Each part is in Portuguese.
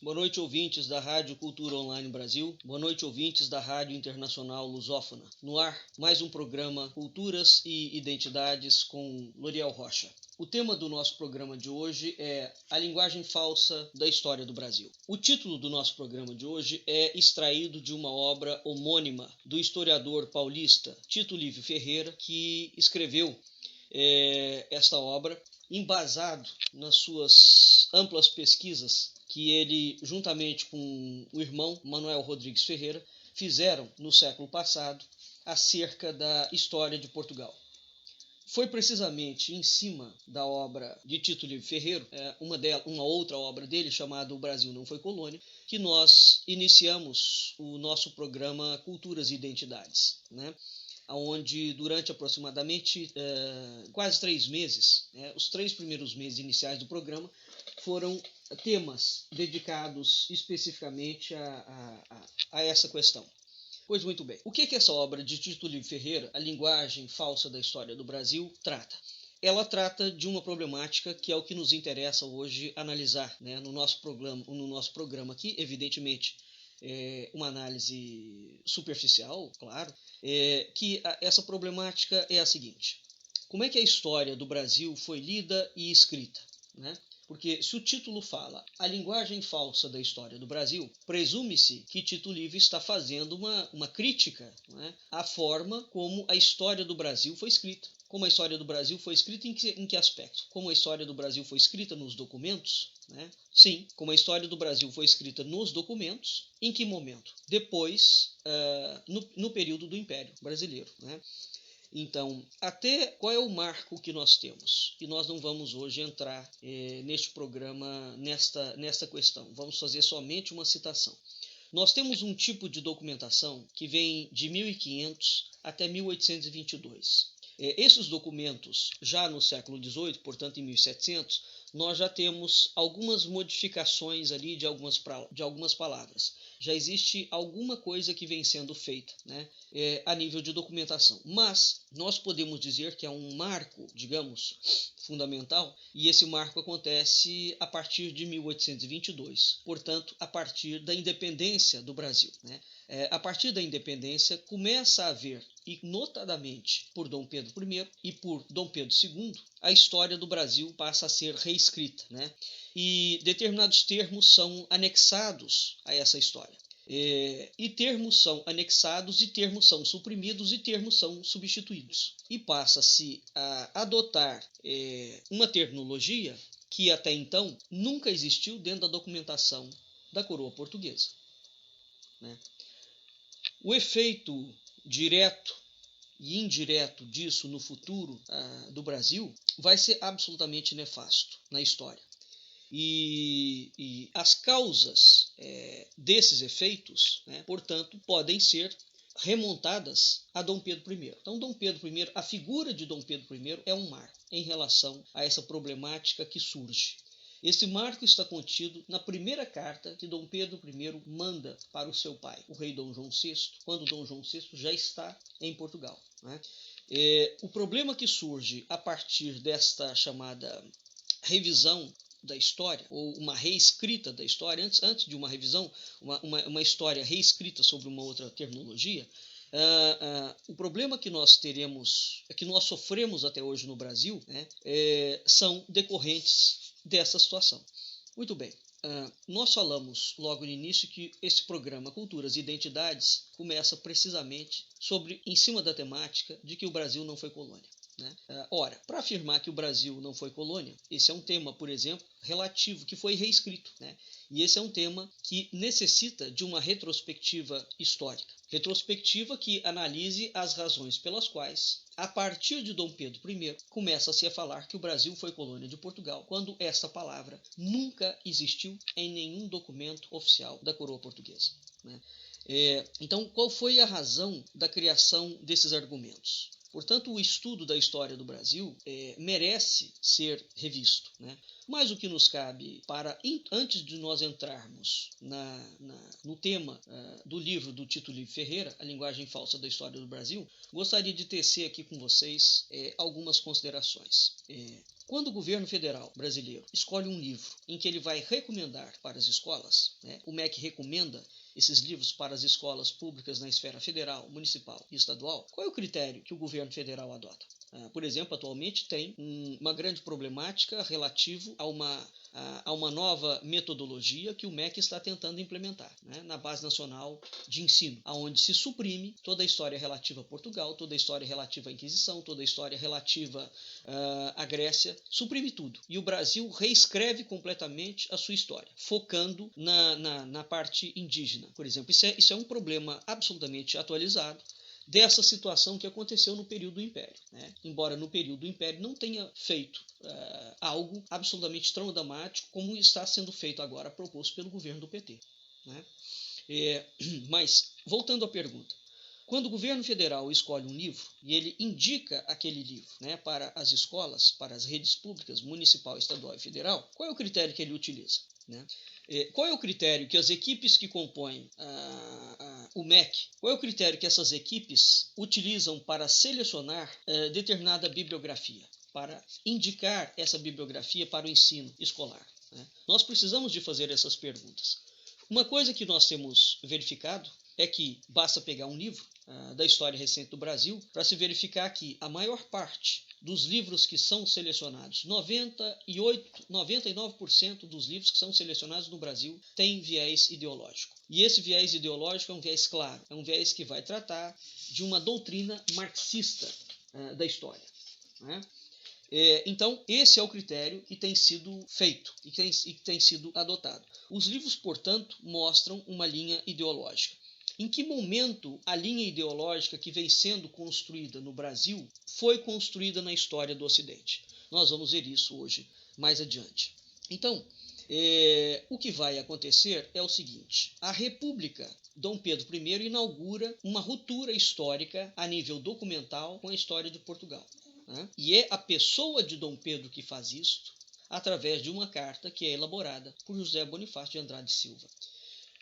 Boa noite, ouvintes da Rádio Cultura Online Brasil. Boa noite, ouvintes da Rádio Internacional Lusófona. No ar, mais um programa Culturas e Identidades com Loriel Rocha. O tema do nosso programa de hoje é a linguagem falsa da história do Brasil. O título do nosso programa de hoje é extraído de uma obra homônima do historiador paulista Tito Livio Ferreira, que escreveu esta obra embasado nas suas amplas pesquisas que ele, juntamente com o irmão Manuel Rodrigues Ferreira, fizeram no século passado acerca da história de Portugal. Foi precisamente em cima da obra de Tito Livio Ferreira, uma outra obra dele, chamada O Brasil Não Foi Colônia, que nós iniciamos o nosso programa Culturas e Identidades, onde durante aproximadamente quase 3 meses, os 3 primeiros meses iniciais do programa, foram temas dedicados especificamente a essa questão. Pois muito bem. O que essa obra de Tito Livio Ferreira, A Linguagem Falsa da História do Brasil, trata? Ela trata de uma problemática que é o que nos interessa hoje analisar, no nosso programa aqui, evidentemente, uma análise superficial, claro, que essa problemática é a seguinte: como é que a história do Brasil foi lida e escrita, Porque se o título fala A Linguagem Falsa da História do Brasil, presume-se que Tito Livio está fazendo uma crítica, à forma como a história do Brasil foi escrita. Como a história do Brasil foi escrita em que aspecto? Como a história do Brasil foi escrita nos documentos? Sim, como a história do Brasil foi escrita nos documentos, em que momento? Depois, no período do Império Brasileiro. Então, até qual é o marco que nós temos? E nós não vamos hoje entrar neste programa nesta questão. Vamos fazer somente uma citação. Nós temos um tipo de documentação que vem de 1500 até 1822. Esses documentos, já no século XVIII, portanto em 1700, nós já temos algumas modificações ali de algumas palavras. Já existe alguma coisa que vem sendo feita, a nível de documentação. Mas nós podemos dizer que é um marco, digamos, fundamental, e esse marco acontece a partir de 1822, portanto, a partir da independência do Brasil. A partir da independência, começa a haver, e notadamente por Dom Pedro I e por Dom Pedro II, a história do Brasil passa a ser reescrita, e determinados termos são anexados a essa história. E termos são anexados, e termos são suprimidos, e termos são substituídos. E passa-se a adotar uma terminologia que até então nunca existiu dentro da documentação da coroa portuguesa. O efeito direto e indireto disso no futuro do Brasil vai ser absolutamente nefasto na história. E as causas desses efeitos, portanto, podem ser remontadas a Dom Pedro I. Então, a figura de Dom Pedro I é um marco em relação a essa problemática que surge. Esse marco está contido na primeira carta que Dom Pedro I manda para o seu pai, o rei Dom João VI, quando Dom João VI já está em Portugal. O problema que surge a partir desta chamada revisão da história, ou uma reescrita da história, antes de uma revisão, uma história reescrita sobre uma outra terminologia, o problema que nós sofremos até hoje no Brasil, são decorrentes dessa situação. Muito bem, nós falamos logo no início que esse programa Culturas e Identidades começa precisamente em cima da temática de que o Brasil não foi colônia. Ora, para afirmar que o Brasil não foi colônia, esse é um tema, por exemplo, relativo, que foi reescrito. E esse é um tema que necessita de uma retrospectiva histórica. Retrospectiva que analise as razões pelas quais, a partir de Dom Pedro I, começa-se a falar que o Brasil foi colônia de Portugal, quando essa palavra nunca existiu em nenhum documento oficial da coroa portuguesa. Então, qual foi a razão da criação desses argumentos? Portanto, o estudo da história do Brasil merece ser revisto. Mas o que nos cabe antes de nós entrarmos no tema do livro do Tito Livio Ferreira, A Linguagem Falsa da História do Brasil, gostaria de tecer aqui com vocês algumas considerações. Quando o governo federal brasileiro escolhe um livro em que ele vai recomendar para as escolas, né, o MEC recomenda esses livros para as escolas públicas na esfera federal, municipal e estadual, qual é o critério que o governo federal adota? Por exemplo, atualmente tem uma grande problemática relativo a uma nova metodologia que o MEC está tentando implementar, né, na Base Nacional de Ensino, onde se suprime toda a história relativa a Portugal, toda a história relativa à Inquisição, toda a história relativa à Grécia, suprime tudo. E o Brasil reescreve completamente a sua história, focando na parte indígena. Por exemplo, isso é um problema absolutamente atualizado dessa situação que aconteceu no período do Império, né? Embora no período do Império não tenha feito algo absolutamente tão dramático como está sendo feito agora, proposto pelo governo do PT, né? Mas, voltando à pergunta, quando o governo federal escolhe um livro e ele indica aquele livro, né, para as escolas, para as redes públicas, municipal, estadual e federal, qual é o critério que ele utiliza, né? Qual é o critério que as equipes que compõem o MEC, qual é o critério que essas equipes utilizam para selecionar determinada bibliografia, para indicar essa bibliografia para o ensino escolar, né? Nós precisamos de fazer essas perguntas. Uma coisa que nós temos verificado é que basta pegar um livro da história recente do Brasil para se verificar que a maior parte dos livros que são selecionados, 99% dos livros que são selecionados no Brasil tem viés ideológico. E esse viés ideológico é um viés claro, é um viés que vai tratar de uma doutrina marxista da história, né? Então, esse é o critério que tem sido feito e que tem sido adotado. Os livros, portanto, mostram uma linha ideológica. Em que momento a linha ideológica que vem sendo construída no Brasil foi construída na história do Ocidente? Nós vamos ver isso hoje, mais adiante. Então, o que vai acontecer é o seguinte: a República Dom Pedro I inaugura uma ruptura histórica a nível documental com a história de Portugal, né? E é a pessoa de Dom Pedro que faz isto através de uma carta que é elaborada por José Bonifácio de Andrade Silva.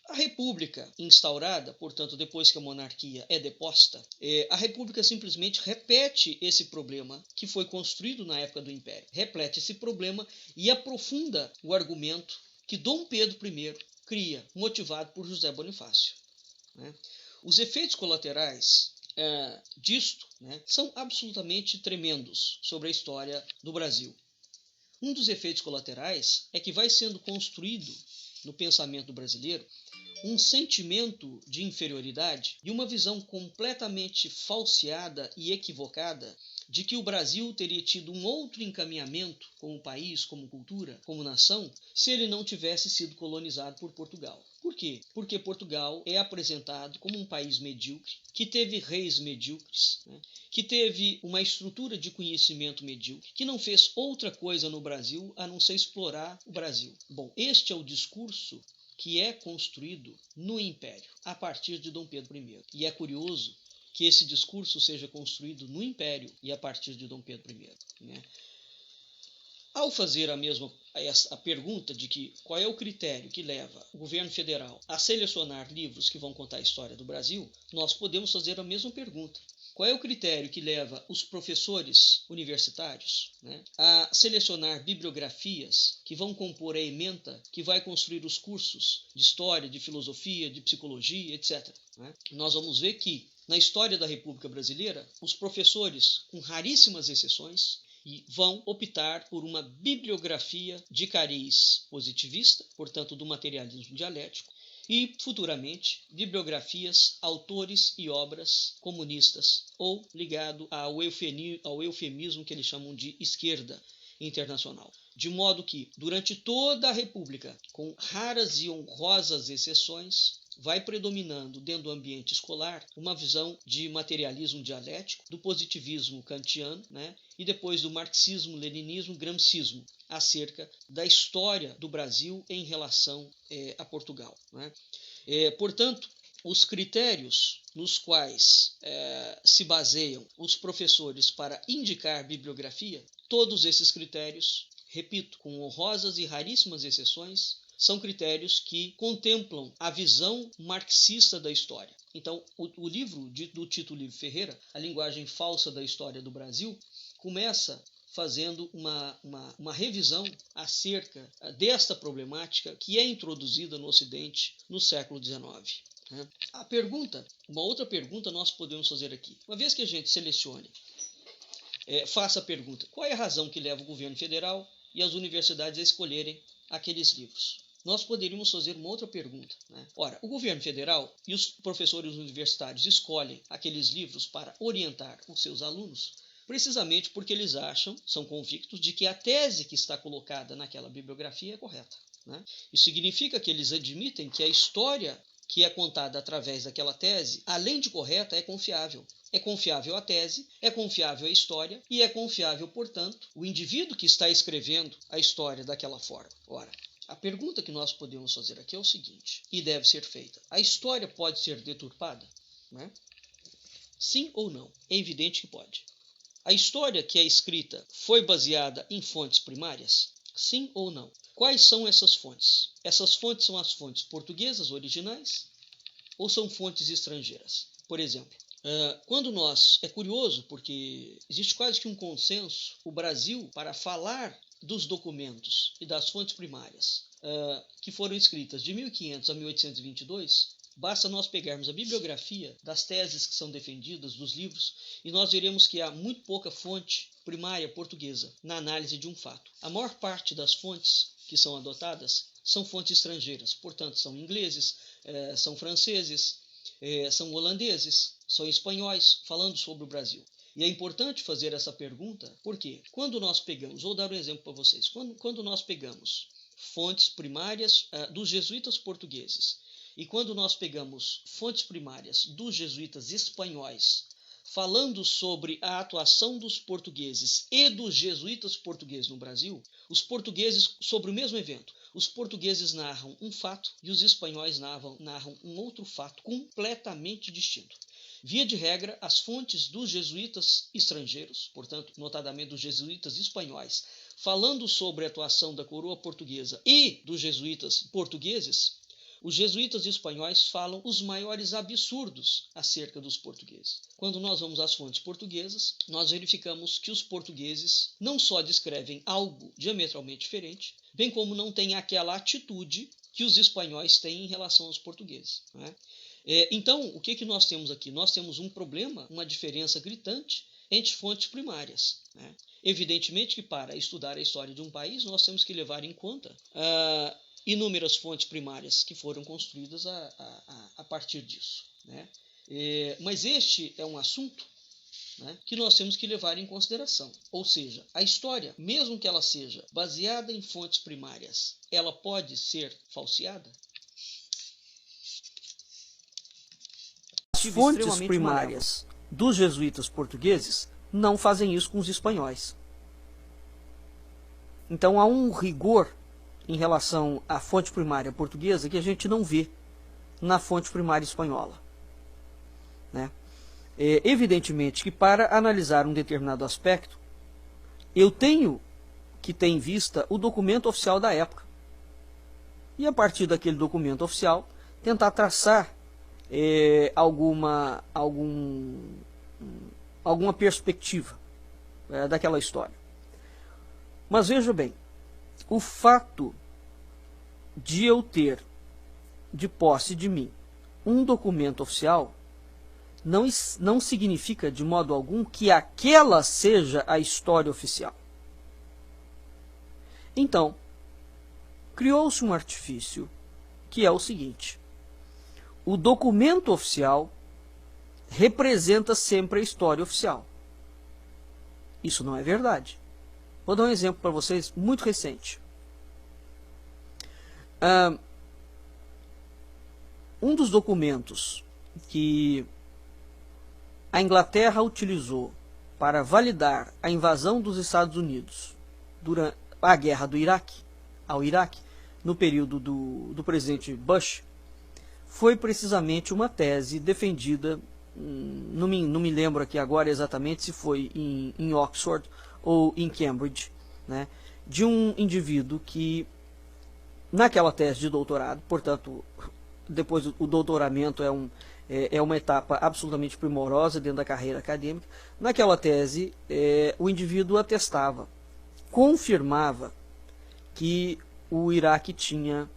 A República instaurada, portanto, depois que a monarquia é deposta, a República simplesmente repete esse problema que foi construído na época do Império. Repete esse problema e aprofunda o argumento que Dom Pedro I cria, motivado por José Bonifácio, né? Os efeitos colaterais disto, né, são absolutamente tremendos sobre a história do Brasil. Um dos efeitos colaterais é que vai sendo construído no pensamento brasileiro um sentimento de inferioridade e uma visão completamente falseada e equivocada de que o Brasil teria tido um outro encaminhamento como país, como cultura, como nação, se ele não tivesse sido colonizado por Portugal. Por quê? Porque Portugal é apresentado como um país medíocre, que teve reis medíocres, né, que teve uma estrutura de conhecimento medíocre, que não fez outra coisa no Brasil a não ser explorar o Brasil. Bom, este é o discurso que é construído no Império, a partir de Dom Pedro I. E é curioso que esse discurso seja construído no Império e a partir de Dom Pedro I, né? Ao fazer a pergunta de que qual é o critério que leva o governo federal a selecionar livros que vão contar a história do Brasil, nós podemos fazer a mesma pergunta. Qual é o critério que leva os professores universitários, né, a selecionar bibliografias que vão compor a ementa que vai construir os cursos de história, de filosofia, de psicologia, etc., né? Nós vamos ver que, na história da República Brasileira, os professores, com raríssimas exceções, vão optar por uma bibliografia de cariz positivista, portanto, do materialismo dialético, e, futuramente, bibliografias, autores e obras comunistas ou ligado ao eufemismo que eles chamam de esquerda internacional. De modo que, durante toda a República, com raras e honrosas exceções, vai predominando dentro do ambiente escolar uma visão de materialismo dialético, do positivismo kantiano, né, e depois do marxismo, leninismo, gramscismo, acerca da história do Brasil em relação a Portugal, né? Portanto, os critérios nos quais se baseiam os professores para indicar bibliografia, todos esses critérios, repito, com honrosas e raríssimas exceções, são critérios que contemplam a visão marxista da história. Então, o livro do Tito Livre Ferreira, A Linguagem Falsa da História do Brasil, começa fazendo uma revisão acerca desta problemática que é introduzida no Ocidente no século XIX. Uma outra pergunta nós podemos fazer aqui. Uma vez que a gente selecione, faça a pergunta: qual é a razão que leva o governo federal e as universidades a escolherem aqueles livros? Nós poderíamos fazer uma outra pergunta. Ora, o governo federal e os professores universitários escolhem aqueles livros para orientar os seus alunos precisamente porque eles são convictos de que a tese que está colocada naquela bibliografia é correta. Isso significa que eles admitem que a história que é contada através daquela tese, além de correta, é confiável. É confiável a tese, é confiável a história e é confiável, portanto, o indivíduo que está escrevendo a história daquela forma. Ora, a pergunta que nós podemos fazer aqui é o seguinte, e deve ser feita: a história pode ser deturpada? Sim ou não? É evidente que pode. A história que é escrita foi baseada em fontes primárias? Sim ou não? Quais são essas fontes? Essas fontes são as fontes portuguesas originais ou são fontes estrangeiras? Por exemplo, é curioso porque existe quase que um consenso, o Brasil, para falar dos documentos e das fontes primárias que foram escritas de 1500 a 1822, basta nós pegarmos a bibliografia das teses que são defendidas, dos livros, e nós veremos que há muito pouca fonte primária portuguesa na análise de um fato. A maior parte das fontes que são adotadas são fontes estrangeiras, portanto, são ingleses, são franceses, são holandeses, são espanhóis, falando sobre o Brasil. E é importante fazer essa pergunta, porque quando nós pegamos, vou dar um exemplo para vocês, quando nós pegamos fontes primárias dos jesuítas portugueses e quando nós pegamos fontes primárias dos jesuítas espanhóis, falando sobre a atuação dos portugueses e dos jesuítas portugueses no Brasil, os portugueses, sobre o mesmo evento, os portugueses narram um fato e os espanhóis narram um outro fato completamente distinto. Via de regra, as fontes dos jesuítas estrangeiros, portanto, notadamente dos jesuítas espanhóis, falando sobre a atuação da coroa portuguesa e dos jesuítas portugueses, os jesuítas espanhóis falam os maiores absurdos acerca dos portugueses. Quando nós vamos às fontes portuguesas, nós verificamos que os portugueses não só descrevem algo diametralmente diferente, bem como não têm aquela atitude que os espanhóis têm em relação aos portugueses. Então, o que nós temos aqui? Nós temos um problema, uma diferença gritante entre fontes primárias. Evidentemente que para estudar a história de um país, nós temos que levar em conta inúmeras fontes primárias que foram construídas a partir disso. Mas este é um assunto que nós temos que levar em consideração. Ou seja, a história, mesmo que ela seja baseada em fontes primárias, ela pode ser falseada? As fontes primárias dos jesuítas portugueses não fazem isso com os espanhóis. Então há um rigor em relação à fonte primária portuguesa que a gente não vê na fonte primária espanhola. Evidentemente que para analisar um determinado aspecto, eu tenho que ter em vista o documento oficial da época. E a partir daquele documento oficial, tentar traçar alguma perspectiva daquela história. Mas veja bem, o fato de eu ter de posse de mim um documento oficial não significa de modo algum que aquela seja a história oficial. Então, criou-se um artifício que é o seguinte: o documento oficial representa sempre a história oficial. Isso não é verdade. Vou dar um exemplo para vocês muito recente. Um dos documentos que a Inglaterra utilizou para validar a invasão dos Estados Unidos durante a guerra ao Iraque, no período do presidente Bush, foi precisamente uma tese defendida, não me lembro aqui agora exatamente se foi em Oxford ou em Cambridge, de um indivíduo que, naquela tese de doutorado, portanto, depois o doutoramento é uma etapa absolutamente primorosa dentro da carreira acadêmica. Naquela tese, o indivíduo atestava, confirmava que o Iraque tinha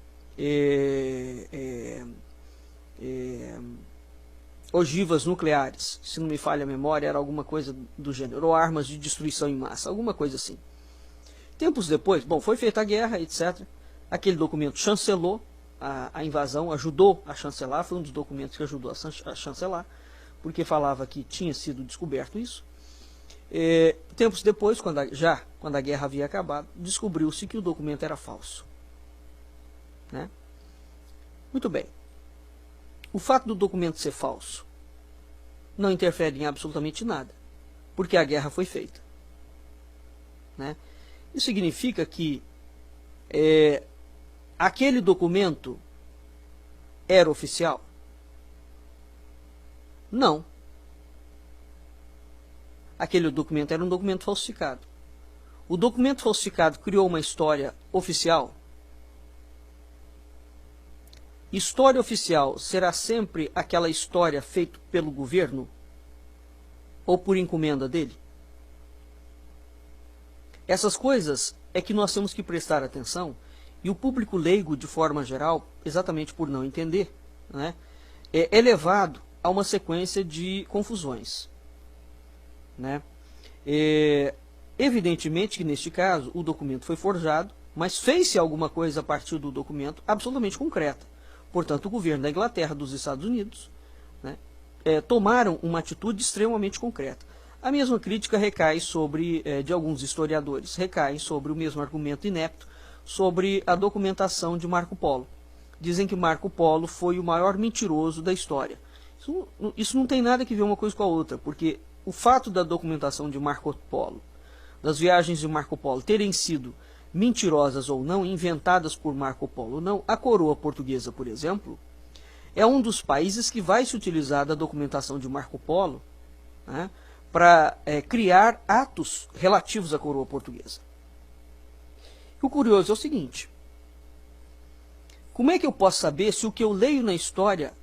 ogivas nucleares, se não me falha a memória, era alguma coisa do gênero, ou armas de destruição em massa, alguma coisa assim. Tempos depois, bom, foi feita a guerra, etc. Aquele documento chancelou a invasão, ajudou a chancelar, foi um dos documentos que ajudou a chancelar, porque falava que tinha sido descoberto isso. Tempos depois, quando a guerra havia acabado, descobriu-se que o documento era falso. Né? Muito bem. O fato do documento ser falso não interfere em absolutamente nada, porque a guerra foi feita. Né? Isso significa que aquele documento era oficial? Não. Aquele documento era um documento falsificado. O documento falsificado criou uma história oficial? História oficial será sempre aquela história feita pelo governo ou por encomenda dele? Essas coisas é que nós temos que prestar atenção, e o público leigo, de forma geral, exatamente por não entender, né, é levado a uma sequência de confusões. Né? Evidentemente que, neste caso, o documento foi forjado, mas fez-se alguma coisa a partir do documento absolutamente concreta. Portanto, o governo da Inglaterra, dos Estados Unidos, né, tomaram uma atitude extremamente concreta. A mesma crítica recai sobre, de alguns historiadores, recai sobre o mesmo argumento inepto sobre a documentação de Marco Polo. Dizem que Marco Polo foi o maior mentiroso da história. Isso não tem nada que ver uma coisa com a outra, porque o fato da documentação de Marco Polo, das viagens de Marco Polo, terem sido mentirosas ou não, inventadas por Marco Polo ou não, a coroa portuguesa, por exemplo, é um dos países que vai se utilizar da documentação de Marco Polo, né, para criar atos relativos à coroa portuguesa. O curioso é o seguinte: como é que eu posso saber se o que eu leio na história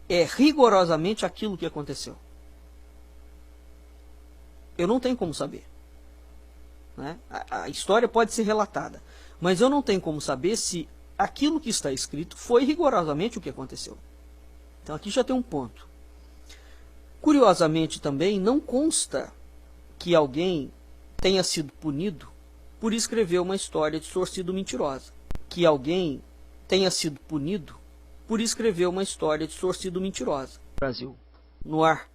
é rigorosamente aquilo que aconteceu? Eu não tenho como saber. Né? A história pode ser relatada, mas eu não tenho como saber se aquilo que está escrito foi rigorosamente o que aconteceu. Então aqui já tem um ponto. Curiosamente também não consta que alguém tenha sido punido por escrever uma história distorcida ou mentirosa. Que alguém tenha sido punido por escrever uma história distorcida ou mentirosa. Brasil, no ar,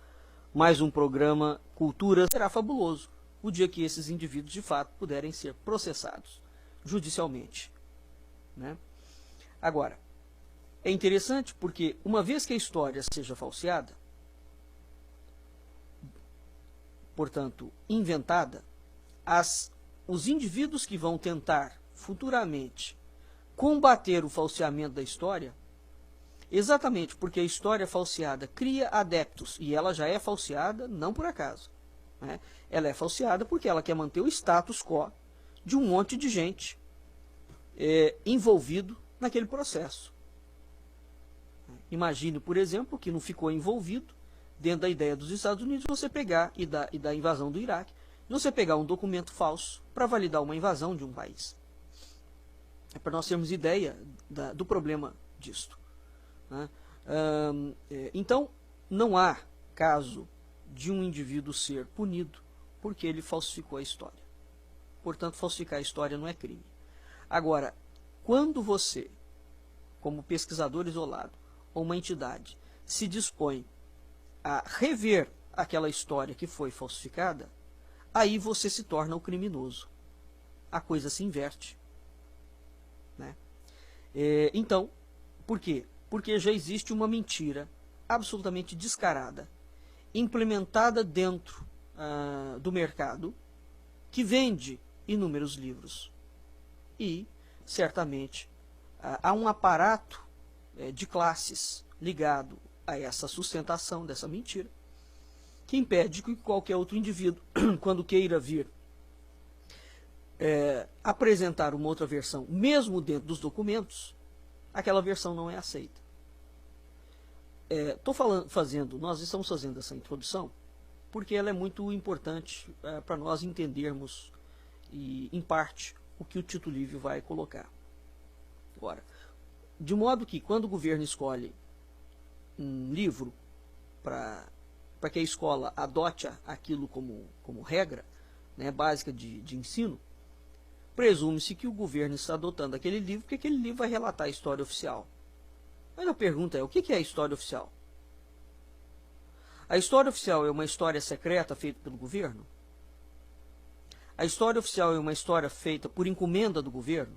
mais um programa Cultura. Será fabuloso o dia que esses indivíduos de fato puderem ser processados judicialmente. Né? Agora, é interessante porque uma vez que a história seja falseada, portanto, inventada, os indivíduos que vão tentar futuramente combater o falseamento da história, exatamente porque a história falseada cria adeptos, e ela já é falseada não por acaso. Né? Ela é falseada porque ela quer manter o status quo de um monte de gente envolvido naquele processo. Imagine, por exemplo, que não ficou envolvido dentro da ideia dos Estados Unidos você pegar e da invasão do Iraque, você pegar um documento falso para validar uma invasão de um país. É para nós termos ideia do problema disto. Né? Então, não há caso de um indivíduo ser punido porque ele falsificou a história. Portanto, falsificar a história não é crime. Agora, quando você, como pesquisador isolado, ou uma entidade, se dispõe a rever aquela história que foi falsificada, aí você se torna o criminoso. A coisa se inverte. Né? Então, por quê? Porque já existe uma mentira absolutamente descarada, implementada dentro do mercado, que vende inúmeros livros. E, certamente, há um aparato de classes ligado a essa sustentação dessa mentira, que impede que qualquer outro indivíduo, quando queira vir apresentar uma outra versão, mesmo dentro dos documentos, aquela versão não é aceita. nós estamos fazendo essa introdução porque ela é muito importante para nós entendermos, em parte, o que o Tito Livio vai colocar. Agora, de modo que quando o governo escolhe um livro para que a escola adote aquilo como regra, né, básica de ensino, presume-se que o governo está adotando aquele livro porque aquele livro vai relatar a história oficial. Mas a pergunta é, o que é a história oficial? A história oficial é uma história secreta feita pelo governo? A história oficial é uma história feita por encomenda do governo?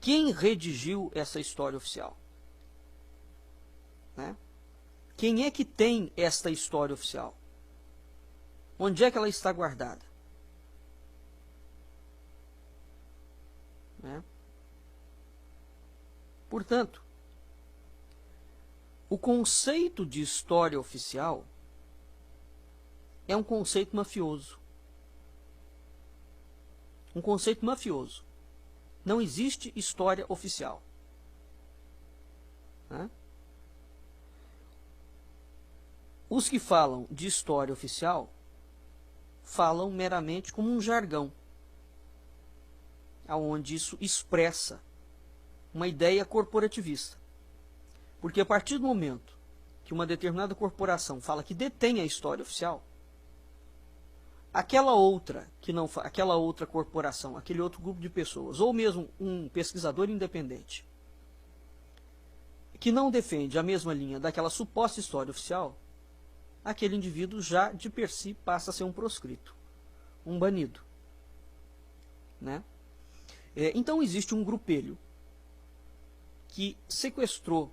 Quem redigiu essa história oficial? Né? Quem é que tem esta história oficial? Onde é que ela está guardada? Né? Portanto, o conceito de história oficial é um conceito mafioso. Um conceito mafioso. Não existe história oficial. Né? Os que falam de história oficial falam meramente como um jargão, onde isso expressa uma ideia corporativista. Porque a partir do momento que uma determinada corporação fala que detém a história oficial, aquela outra corporação, aquele outro grupo de pessoas, ou mesmo um pesquisador independente, que não defende a mesma linha daquela suposta história oficial, aquele indivíduo já de per si passa a ser um proscrito, um banido. Né? Então existe um grupelho que sequestrou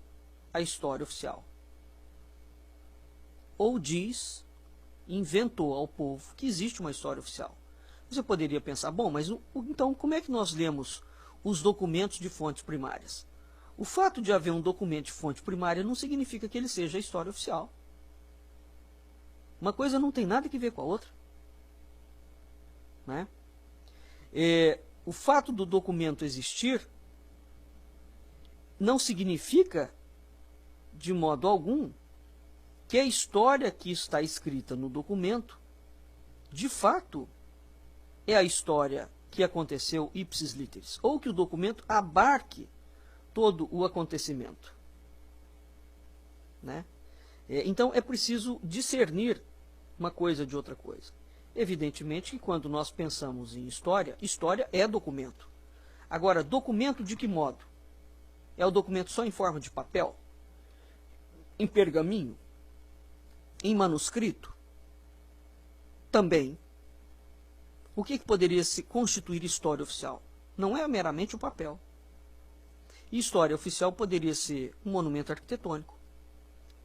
a história oficial. Ou inventou ao povo que existe uma história oficial. Você poderia pensar, bom, mas então como é que nós lemos os documentos de fontes primárias? O fato de haver um documento de fonte primária não significa que ele seja a história oficial. Uma coisa não tem nada a ver com a outra. Né? O fato do documento existir não significa, de modo algum, que a história que está escrita no documento, de fato, é a história que aconteceu ipsis literis, ou que o documento abarque todo o acontecimento. Né? Então, é preciso discernir uma coisa de outra coisa. Evidentemente que quando nós pensamos em história, história é documento. Agora, documento de que modo? É o documento só em forma de papel? Em pergaminho? Em manuscrito? Também. O que poderia se constituir história oficial? Não é meramente o papel. História oficial poderia ser um monumento arquitetônico,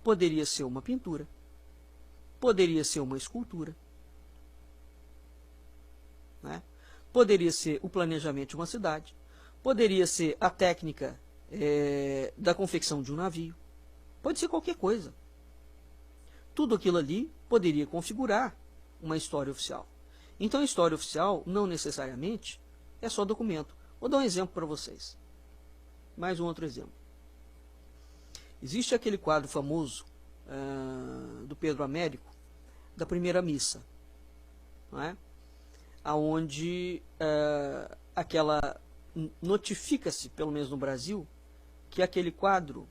poderia ser uma pintura, poderia ser uma escultura, né? Poderia ser o planejamento de uma cidade, poderia ser a técnica da confecção de um navio, pode ser qualquer coisa. Tudo aquilo ali poderia configurar uma história oficial. Então, a história oficial não necessariamente é só documento. Vou dar um exemplo para vocês. Mais um outro exemplo. Existe aquele quadro famoso do Pedro Américo, da primeira missa, não é? Onde notifica-se, pelo menos no Brasil, que aquele quadro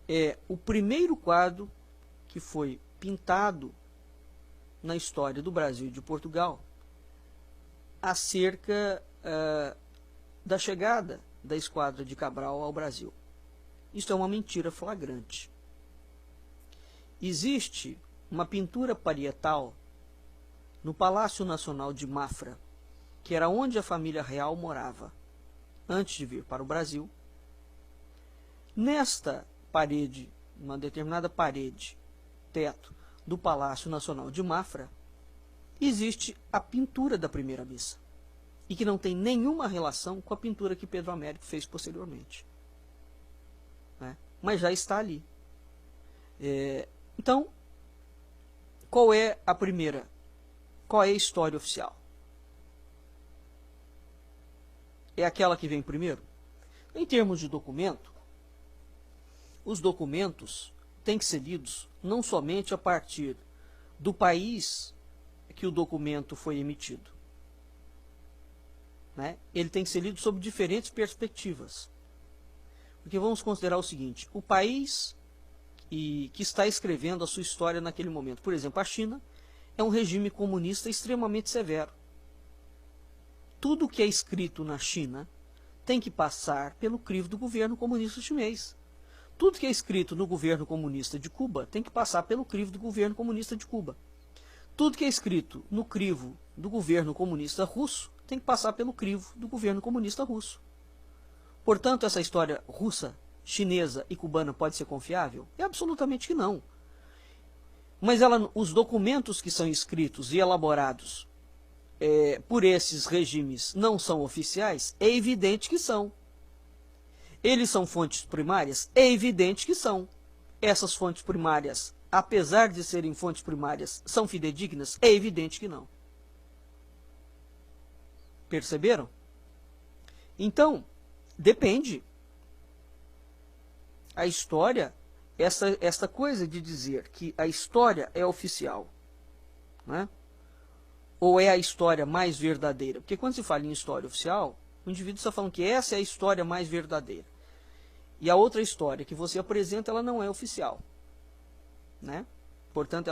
é o primeiro quadro que foi pintado na história do Brasil e de Portugal acerca da chegada da esquadra de Cabral ao Brasil. Isso é uma mentira flagrante. Existe uma pintura parietal no Palácio Nacional de Mafra, que era onde a família real morava antes de vir para o Brasil. Nesta parede, uma determinada parede, teto do Palácio Nacional de Mafra, existe a pintura da primeira missa, e que não tem nenhuma relação com a pintura que Pedro Américo fez posteriormente. Né? Mas já está ali. Então, qual é a primeira? Qual é a história oficial? É aquela que vem primeiro? Em termos de documento, os documentos têm que ser lidos não somente a partir do país que o documento foi emitido, né? Ele tem que ser lido sob diferentes perspectivas. Porque vamos considerar o seguinte: o país que está escrevendo a sua história naquele momento, por exemplo, a China, é um regime comunista extremamente severo. Tudo que é escrito na China tem que passar pelo crivo do governo comunista chinês. Tudo que é escrito no governo comunista de Cuba tem que passar pelo crivo do governo comunista de Cuba. Tudo que é escrito no crivo do governo comunista russo tem que passar pelo crivo do governo comunista russo. Portanto, essa história russa, chinesa e cubana pode ser confiável? É absolutamente que não. Mas os documentos que são escritos e elaborados por esses regimes não são oficiais? É evidente que são. Eles são fontes primárias? É evidente que são. Essas fontes primárias, apesar de serem fontes primárias, são fidedignas? É evidente que não. Perceberam? Então, depende. A história, essa coisa de dizer que a história é oficial, né? Ou é a história mais verdadeira? Porque quando se fala em história oficial, o indivíduo está falando que essa é a história mais verdadeira. E a outra história que você apresenta, ela não é oficial, né? Portanto,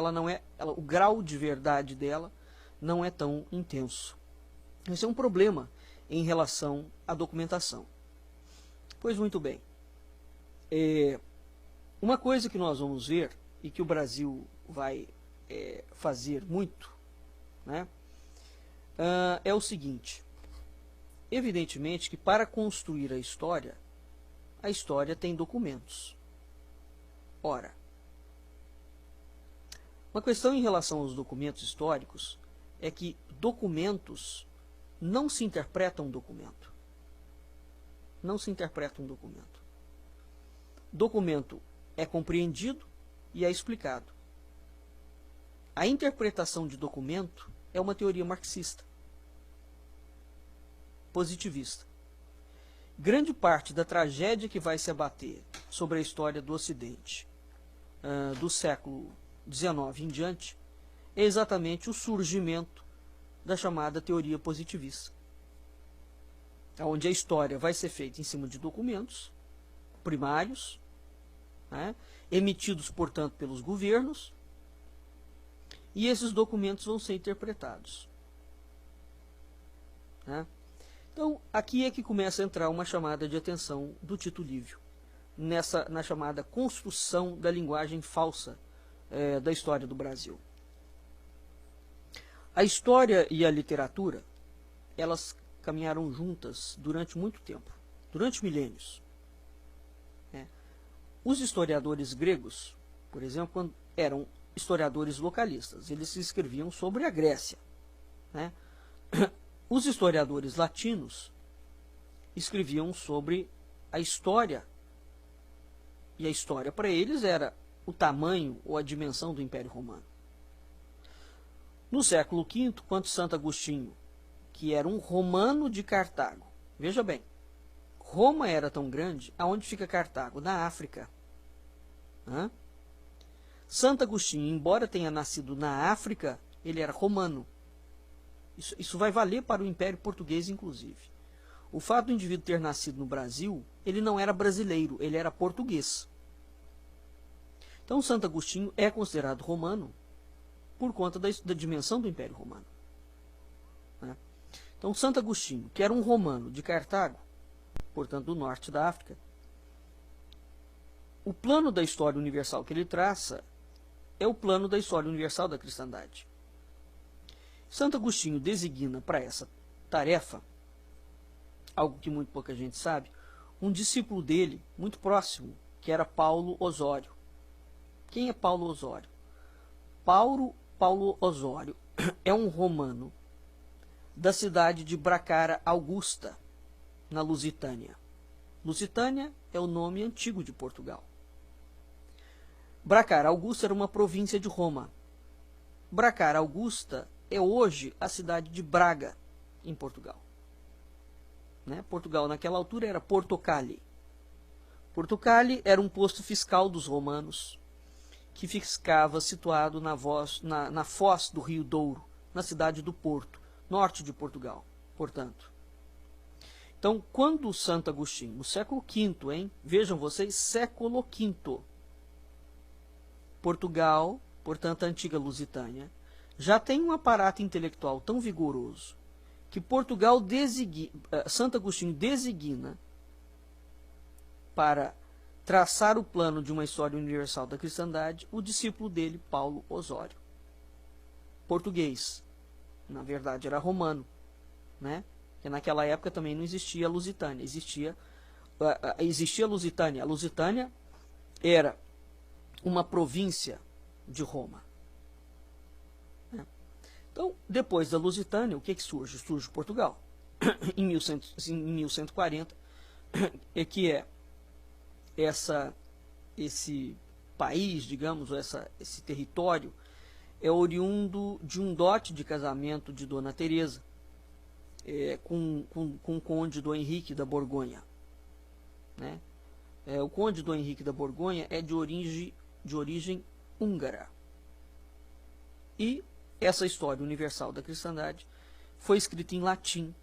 o grau de verdade dela não é tão intenso. Esse é um problema em relação à documentação. Pois muito bem. Uma coisa que nós vamos ver, e que o Brasil vai fazer muito, né, é o seguinte: evidentemente que para construir a história tem documentos. Ora, uma questão em relação aos documentos históricos é que documentos não se interpretam documento. Não se interpreta um documento. Documento é compreendido e é explicado. A interpretação de documento é uma teoria marxista, positivista. Grande parte da tragédia que vai se abater sobre a história do Ocidente do século XIX em diante é exatamente o surgimento da chamada teoria positivista, onde a história vai ser feita em cima de documentos primários, né, emitidos, portanto, pelos governos, e esses documentos vão ser interpretados, né? Então, aqui é que começa a entrar uma chamada de atenção do Tito Livio, na chamada construção da linguagem falsa da história do Brasil. A história e a literatura, elas caminharam juntas durante muito tempo, durante milênios. Os historiadores gregos, por exemplo, eram historiadores localistas, eles se escreviam sobre a Grécia, né? Os historiadores latinos escreviam sobre a história, e a história para eles era o tamanho ou a dimensão do Império Romano. No século V, quando Santo Agostinho, que era um romano de Cartago, veja bem, Roma era tão grande, aonde fica Cartago? Na África. Santo Agostinho, embora tenha nascido na África, ele era romano. Isso vai valer para o Império Português, inclusive. O fato do indivíduo ter nascido no Brasil, ele não era brasileiro, ele era português. Então, Santo Agostinho é considerado romano por conta da dimensão do Império Romano, né? Então, Santo Agostinho, que era um romano de Cartago, portanto, do norte da África, o plano da história universal que ele traça é o plano da história universal da cristandade. Santo Agostinho designa para essa tarefa, algo que muito pouca gente sabe, um discípulo dele, muito próximo, que era Paulo Osório. Quem é Paulo Osório? Paulo Osório é um romano da cidade de Bracara Augusta, na Lusitânia. Lusitânia é o nome antigo de Portugal. Bracara Augusta era uma província de Roma. Bracara Augusta é hoje a cidade de Braga, em Portugal. Portugal, naquela altura, era Portocali. Portucale era um posto fiscal dos romanos, que ficava situado na foz do Rio Douro, na cidade do Porto, norte de Portugal, portanto. Então, quando Santo Agostinho, no século V, vejam vocês, século V, Portugal, portanto a antiga Lusitânia, já tem um aparato intelectual tão vigoroso que Santo Agostinho designa para traçar o plano de uma história universal da cristandade o discípulo dele, Paulo Osório. Português, na verdade era romano, né? Porque naquela época também não existia a Lusitânia, existia a Lusitânia. A Lusitânia era uma província de Roma. Então, depois da Lusitânia, o que surge? Surge Portugal, em 1140, que é esse país, digamos, esse território, é oriundo de um dote de casamento de Dona Teresa com o conde Dom Henrique da Borgonha. Né? O conde Dom Henrique da Borgonha é de origem húngara. E essa história universal da cristandade foi escrita em latim.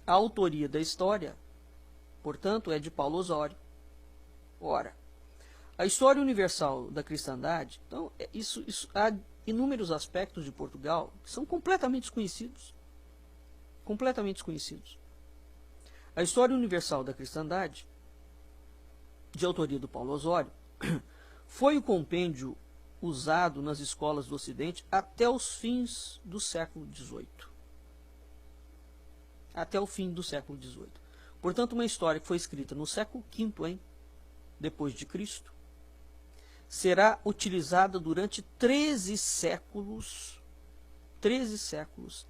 A autoria da história, portanto, é de Paulo Osório. Ora, a história universal da cristandade, então, há inúmeros aspectos de Portugal que são completamente desconhecidos. Completamente desconhecidos. A história universal da cristandade, de autoria do Paulo Osório, foi o compêndio usado nas escolas do Ocidente até os fins do século XVIII. Até o fim do século XVIII. Portanto, uma história que foi escrita no século V, depois de Cristo, será utilizada durante 13 séculos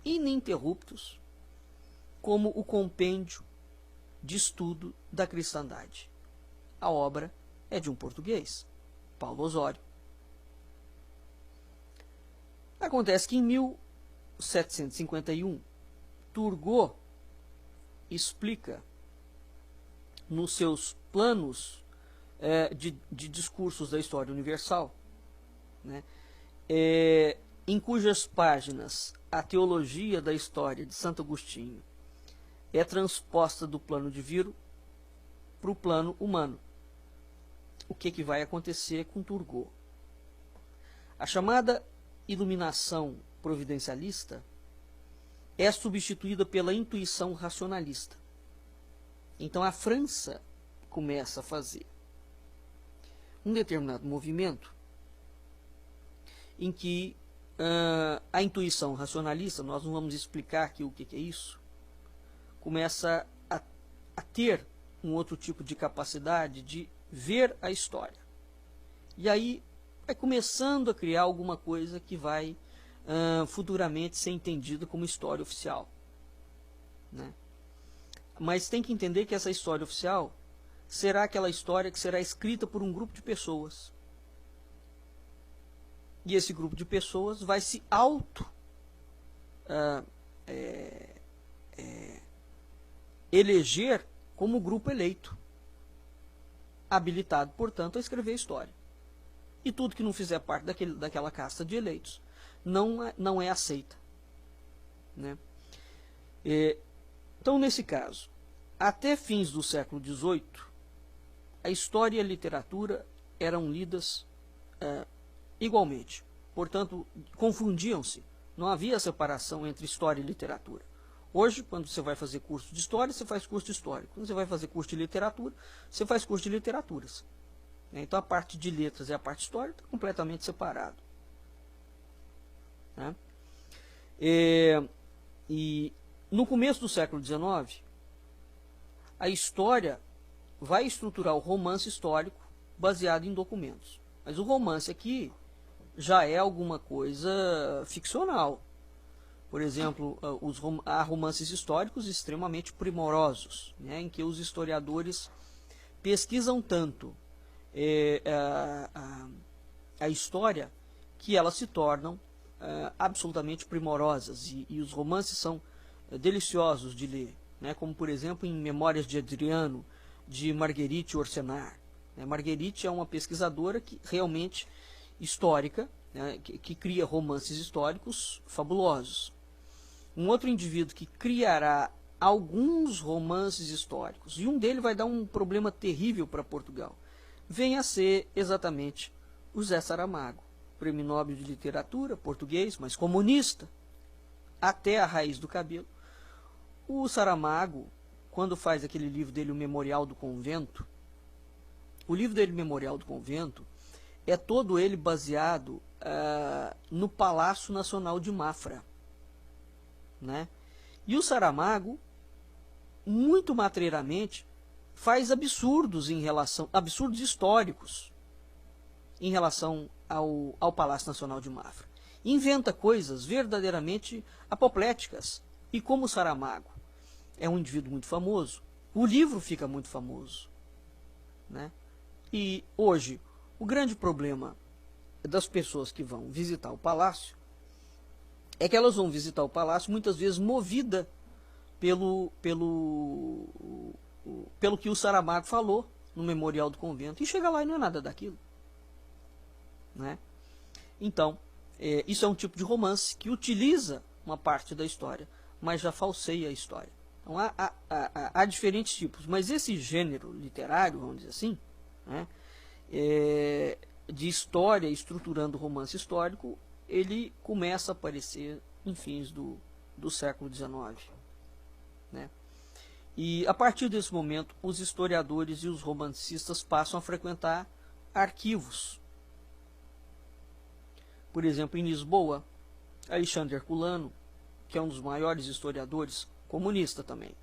ininterruptos, como o compêndio de estudo da cristandade. A obra é de um português, Paulo Osório. Acontece que em 1751, Turgot explica nos seus planos de discursos da história universal, né, em cujas páginas a teologia da história de Santo Agostinho é transposta do plano divino para o plano humano. O que vai acontecer com Turgot? A chamada iluminação providencialista é substituída pela intuição racionalista. Então a França começa a fazer um determinado movimento em que a intuição racionalista, nós não vamos explicar aqui o que é isso, começa a ter um outro tipo de capacidade de ver a história. E aí vai começando a criar alguma coisa que vai futuramente ser entendida como história oficial. Né? Mas tem que entender que essa história oficial será aquela história que será escrita por um grupo de pessoas. E esse grupo de pessoas vai se eleger como grupo eleito, habilitado, portanto, a escrever a história. E tudo que não fizer parte daquela casta de eleitos não é aceita. Né? Então, nesse caso, até fins do século XVIII, a história e a literatura eram lidas igualmente. Portanto, confundiam-se. Não havia separação entre história e literatura. Hoje, quando você vai fazer curso de história, você faz curso de história. Quando você vai fazer curso de literatura, você faz curso de literaturas. Então, a parte de letras e a parte de história está completamente separado. Né? E no começo do século XIX, a história vai estruturar o romance histórico baseado em documentos. Mas o romance aqui já é alguma coisa ficcional. Por exemplo, há romances históricos extremamente primorosos, né, em que os historiadores pesquisam tanto a história que elas se tornam absolutamente primorosas. E os romances são deliciosos de ler, né, como, por exemplo, em Memórias de Adriano, de Marguerite Yourcenar. Marguerite é uma pesquisadora que realmente histórica, né, que cria romances históricos fabulosos. Um outro indivíduo que criará alguns romances históricos, e um deles vai dar um problema terrível para Portugal, vem a ser exatamente o Zé Saramago, Prêmio Nobel de Literatura, português, mas comunista, até a raiz do cabelo. O Saramago, quando faz aquele livro dele, O Memorial do Convento, o livro dele, Memorial do Convento, é todo ele baseado no Palácio Nacional de Mafra, né? E o Saramago, muito matreiramente, faz absurdos absurdos históricos em relação ao Palácio Nacional de Mafra. Inventa coisas verdadeiramente apopléticas. E como o Saramago é um indivíduo muito famoso, o livro fica muito famoso, né? E hoje, o grande problema das pessoas que vão visitar o palácio é que elas vão visitar o palácio muitas vezes movida pelo que o Saramago falou no Memorial do Convento, e chega lá e não é nada daquilo, né? Então, isso é um tipo de romance que utiliza uma parte da história, mas já falseia a história. Então, há diferentes tipos, mas esse gênero literário, vamos dizer assim, né, de história estruturando romance histórico, ele começa a aparecer em fins do século XIX, né? E a partir desse momento, os historiadores e os romancistas passam a frequentar arquivos. Por exemplo, em Lisboa, Alexandre Herculano, que é um dos maiores historiadores, comunista também,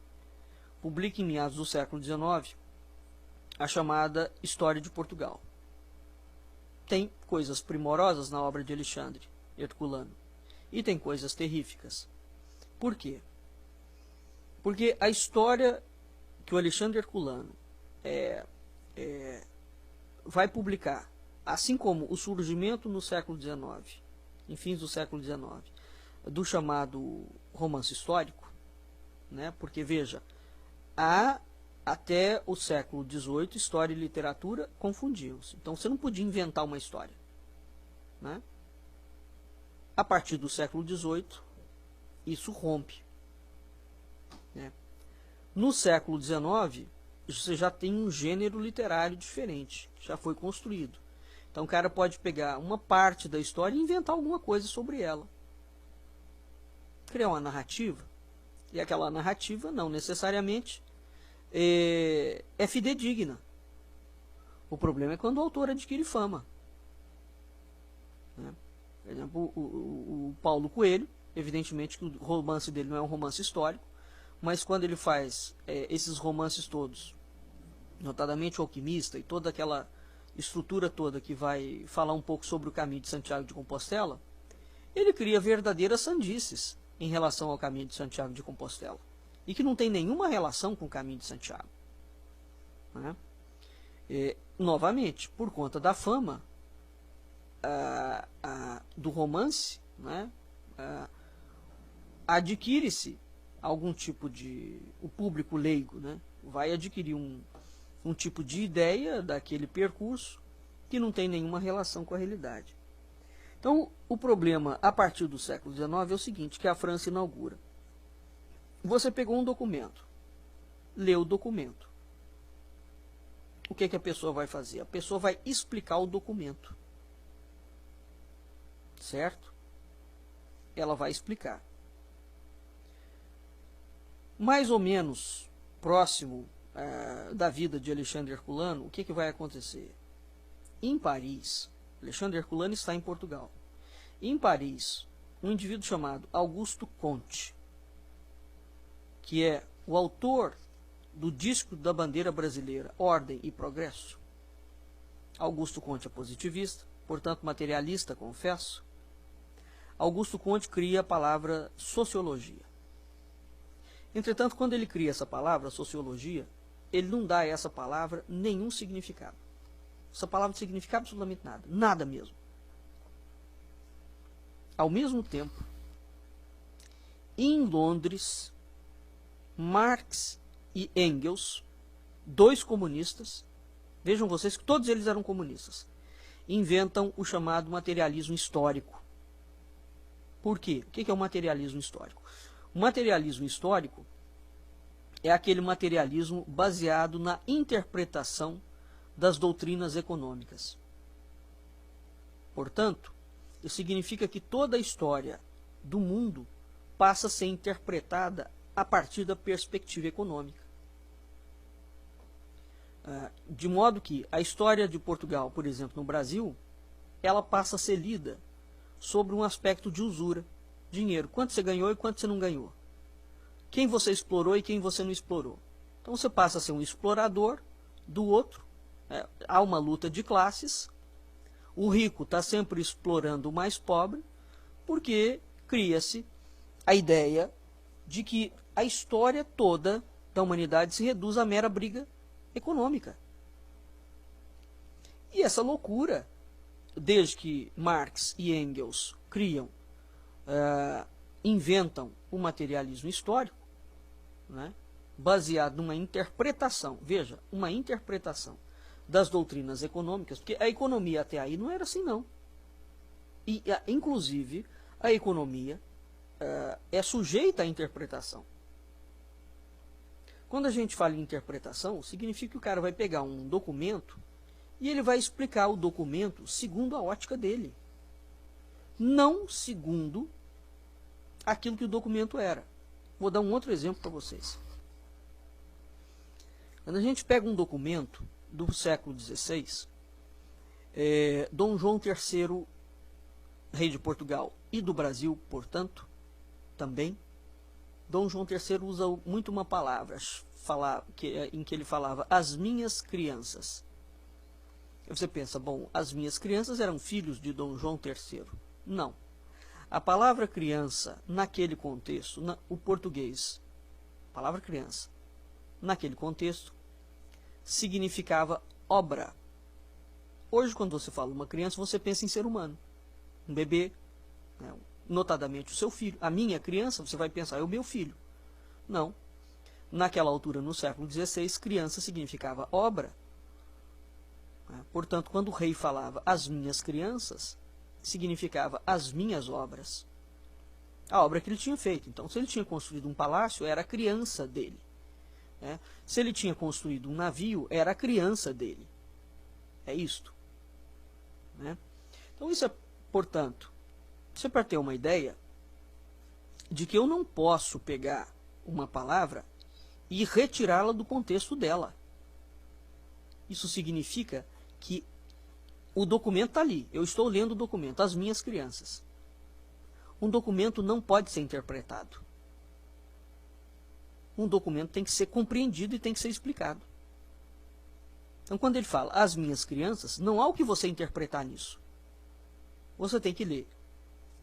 publica em meados do século XIX a chamada História de Portugal. Tem coisas primorosas na obra de Alexandre Herculano e tem coisas terríficas. Por quê? Porque a história que o Alexandre Herculano vai publicar, assim como o surgimento no século XIX, em fins do século XIX, do chamado romance histórico, né? Porque, veja, até o século XVIII, história e literatura confundiam-se. Então, você não podia inventar uma história, né? A partir do século XVIII, isso rompe, né? No século XIX, você já tem um gênero literário diferente, que já foi construído. Então, o cara pode pegar uma parte da história e inventar alguma coisa sobre ela. Criar uma narrativa, e aquela narrativa não necessariamente é fidedigna. O problema é quando o autor adquire fama, né? Por exemplo, o Paulo Coelho, evidentemente que o romance dele não é um romance histórico, mas quando ele faz esses romances todos, notadamente o Alquimista e toda aquela estrutura toda que vai falar um pouco sobre o caminho de Santiago de Compostela, ele cria verdadeiras sandices em relação ao caminho de Santiago de Compostela, e que não tem nenhuma relação com o caminho de Santiago, né? Novamente, por conta da fama do romance, né, adquire-se algum tipo de... o público leigo, né, vai adquirir um tipo de ideia daquele percurso que não tem nenhuma relação com a realidade. Então, o problema a partir do século XIX é o seguinte, que a França inaugura. Você pegou um documento, leu o documento. O que a pessoa vai fazer? A pessoa vai explicar o documento. Certo? Ela vai explicar. Mais ou menos próximo da vida de Alexandre Herculano, o que vai acontecer? Em Paris, Alexandre Herculano está em Portugal. Em Paris, um indivíduo chamado Augusto Comte, que é o autor do disco da bandeira brasileira, Ordem e Progresso. Augusto Comte é positivista, portanto materialista, confesso. Augusto Comte cria a palavra sociologia. Entretanto, quando ele cria essa palavra, sociologia, ele não dá a essa palavra nenhum significado. Essa palavra não significa absolutamente nada, nada mesmo. Ao mesmo tempo, em Londres, Marx e Engels dois comunistas, vejam vocês que todos eles eram comunistas, inventam o chamado materialismo histórico. Por quê? O que é o materialismo histórico? O materialismo histórico é aquele materialismo baseado na interpretação das doutrinas econômicas. Portanto, isso significa que toda a história do mundo passa a ser interpretada a partir da perspectiva econômica. De modo que a história de Portugal, por exemplo, no Brasil, ela passa a ser lida sobre um aspecto de usura, dinheiro, quanto você ganhou e quanto você não ganhou, quem você explorou e quem você não explorou. Então você passa a ser um explorador do outro, há uma luta de classes, o rico está sempre explorando o mais pobre, porque cria-se a ideia de que a história toda da humanidade se reduz à mera briga econômica. E essa loucura, desde que Marx e Engels inventam o materialismo histórico, né, baseado numa interpretação, veja, uma interpretação das doutrinas econômicas, porque a economia até aí não era assim não. E, inclusive, a economia é sujeita à interpretação. Quando a gente fala em interpretação, significa que o cara vai pegar um documento e ele vai explicar o documento segundo a ótica dele, não segundo aquilo que o documento era. Vou dar um outro exemplo para vocês. Quando a gente pega um documento do século XVI, Dom João III, rei de Portugal e do Brasil, portanto, também, Dom João III usa muito uma palavra em que ele falava as minhas crianças. Aí você pensa, bom, as minhas crianças eram filhos de Dom João III. Não. A palavra criança, naquele contexto, o português, a palavra criança, naquele contexto, significava obra. Hoje, quando você fala uma criança, você pensa em ser humano, um bebê, né, notadamente o seu filho. A minha criança, você vai pensar, é o meu filho. Não. Naquela altura, no século XVI, criança significava obra. Portanto, quando o rei falava as minhas crianças, significava as minhas obras. A obra que ele tinha feito. Então, se ele tinha construído um palácio, era a criança dele. Se ele tinha construído um navio, era a criança dele. É isto. Então, isso é, portanto, isso é para ter uma ideia de que eu não posso pegar uma palavra e retirá-la do contexto dela. Isso significa que o documento está ali. Eu estou lendo o documento, as minhas crianças. Um documento não pode ser interpretado. Um documento tem que ser compreendido e tem que ser explicado. Então, quando ele fala as minhas crianças, não há o que você interpretar nisso. Você tem que ler.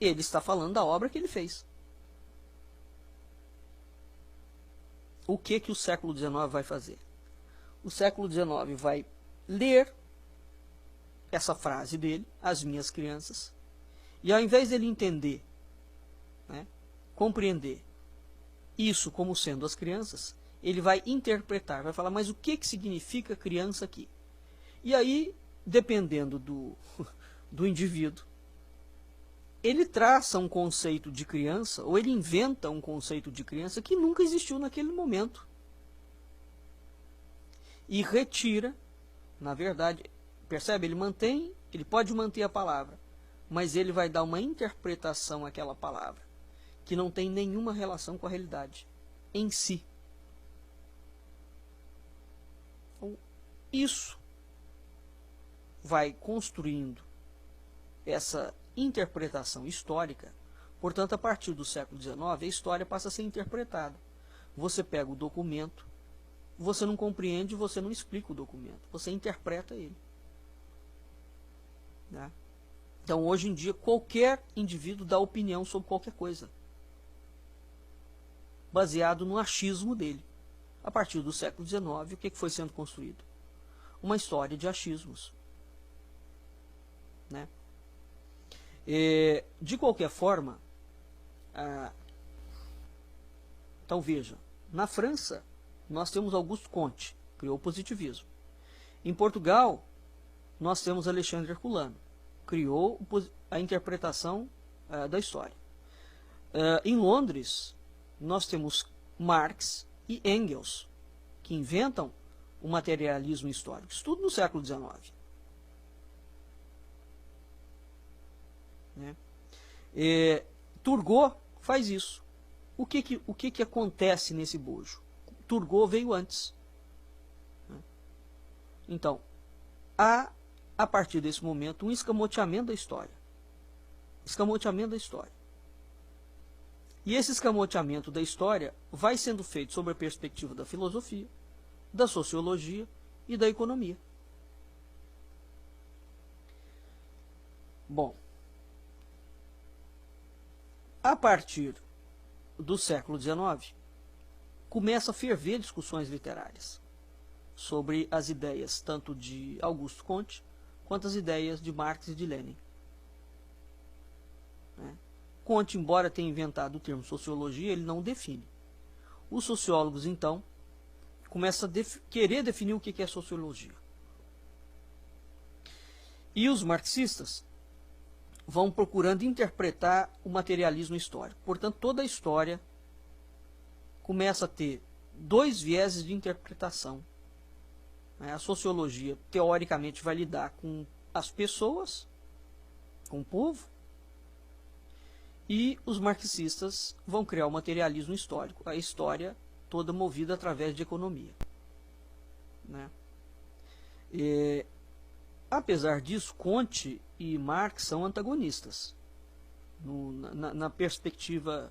Ele está falando da obra que ele fez. O que o século XIX vai fazer? O século XIX vai ler essa frase dele, as minhas crianças, e ao invés dele entender, compreender isso como sendo as crianças, ele vai interpretar, vai falar, mas o que significa criança aqui? E aí, dependendo do indivíduo, ele traça um conceito de criança, ou ele inventa um conceito de criança que nunca existiu naquele momento. E retira, na verdade, percebe? Ele pode manter a palavra, mas ele vai dar uma interpretação àquela palavra, que não tem nenhuma relação com a realidade em si. Então, isso vai construindo essa interpretação histórica. Portanto, a partir do século XIX, a história passa a ser interpretada. Você pega o documento, você não compreende, você não explica o documento, você interpreta ele. Então, hoje em dia, qualquer indivíduo dá opinião sobre qualquer coisa, baseado no achismo dele. A partir do século XIX, o que foi sendo construído? Uma história de achismos. De qualquer forma, então veja, na França, nós temos Auguste Comte, criou o positivismo. Em Portugal, nós temos Alexandre Herculano, criou a interpretação da história. Em Londres, nós temos Marx e Engels, que inventam o materialismo histórico. Isso tudo no século XIX. Né? Turgot faz isso. O que acontece nesse bojo? Turgot veio antes. Né? Então, há, a partir desse momento, um escamoteamento da história. Escamoteamento da história. E esse escamoteamento da história vai sendo feito sob a perspectiva da filosofia, da sociologia e da economia. Bom, a partir do século XIX, começa a ferver discussões literárias sobre as ideias tanto de Augusto Comte quanto as ideias de Marx e de Lenin. Comte, embora tenha inventado o termo sociologia, ele não define. Os sociólogos, então, começam a querer definir o que é sociologia. E os marxistas vão procurando interpretar o materialismo histórico. Portanto, toda a história começa a ter dois vieses de interpretação. A sociologia, teoricamente, vai lidar com as pessoas, com o povo, e os marxistas vão criar o materialismo histórico, a história toda movida através de economia. Né? Apesar disso, Comte e Marx são antagonistas na perspectiva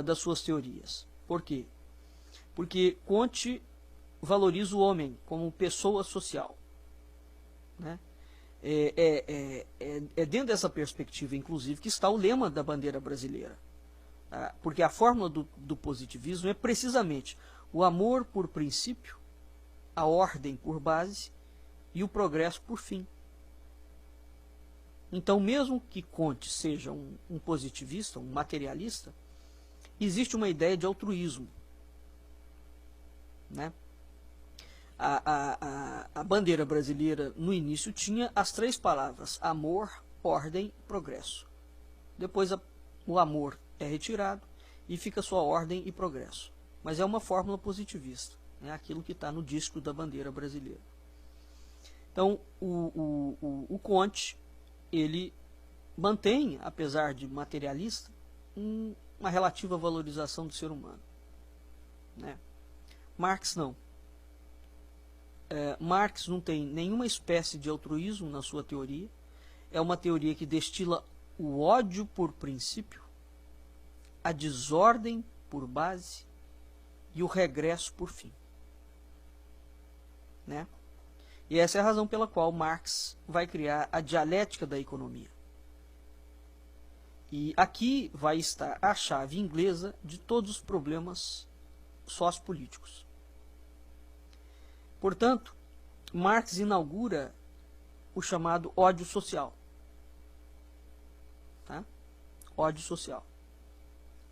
das suas teorias. Por quê? Porque Comte valoriza o homem como pessoa social. Né? É dentro dessa perspectiva, inclusive, que está o lema da bandeira brasileira. Porque a fórmula do positivismo é precisamente o amor por princípio, a ordem por base e o progresso por fim. Então, mesmo que Comte seja um positivista, um materialista, existe uma ideia de altruísmo. Né? A bandeira brasileira, no início, tinha as três palavras: amor, ordem e progresso. Depois o amor é retirado e fica só ordem e progresso. Mas é uma fórmula positivista. É aquilo que está no disco da bandeira brasileira. Então, o Comte, ele mantém, apesar de materialista, uma relativa valorização do ser humano. Né? Marx não. Marx não tem nenhuma espécie de altruísmo na sua teoria. É uma teoria que destila o ódio por princípio, a desordem por base e o regresso por fim. Né? E essa é a razão pela qual Marx vai criar a dialética da economia. E aqui vai estar a chave inglesa de todos os problemas sociopolíticos. Portanto, Marx inaugura o chamado ódio social. Tá? Ódio social.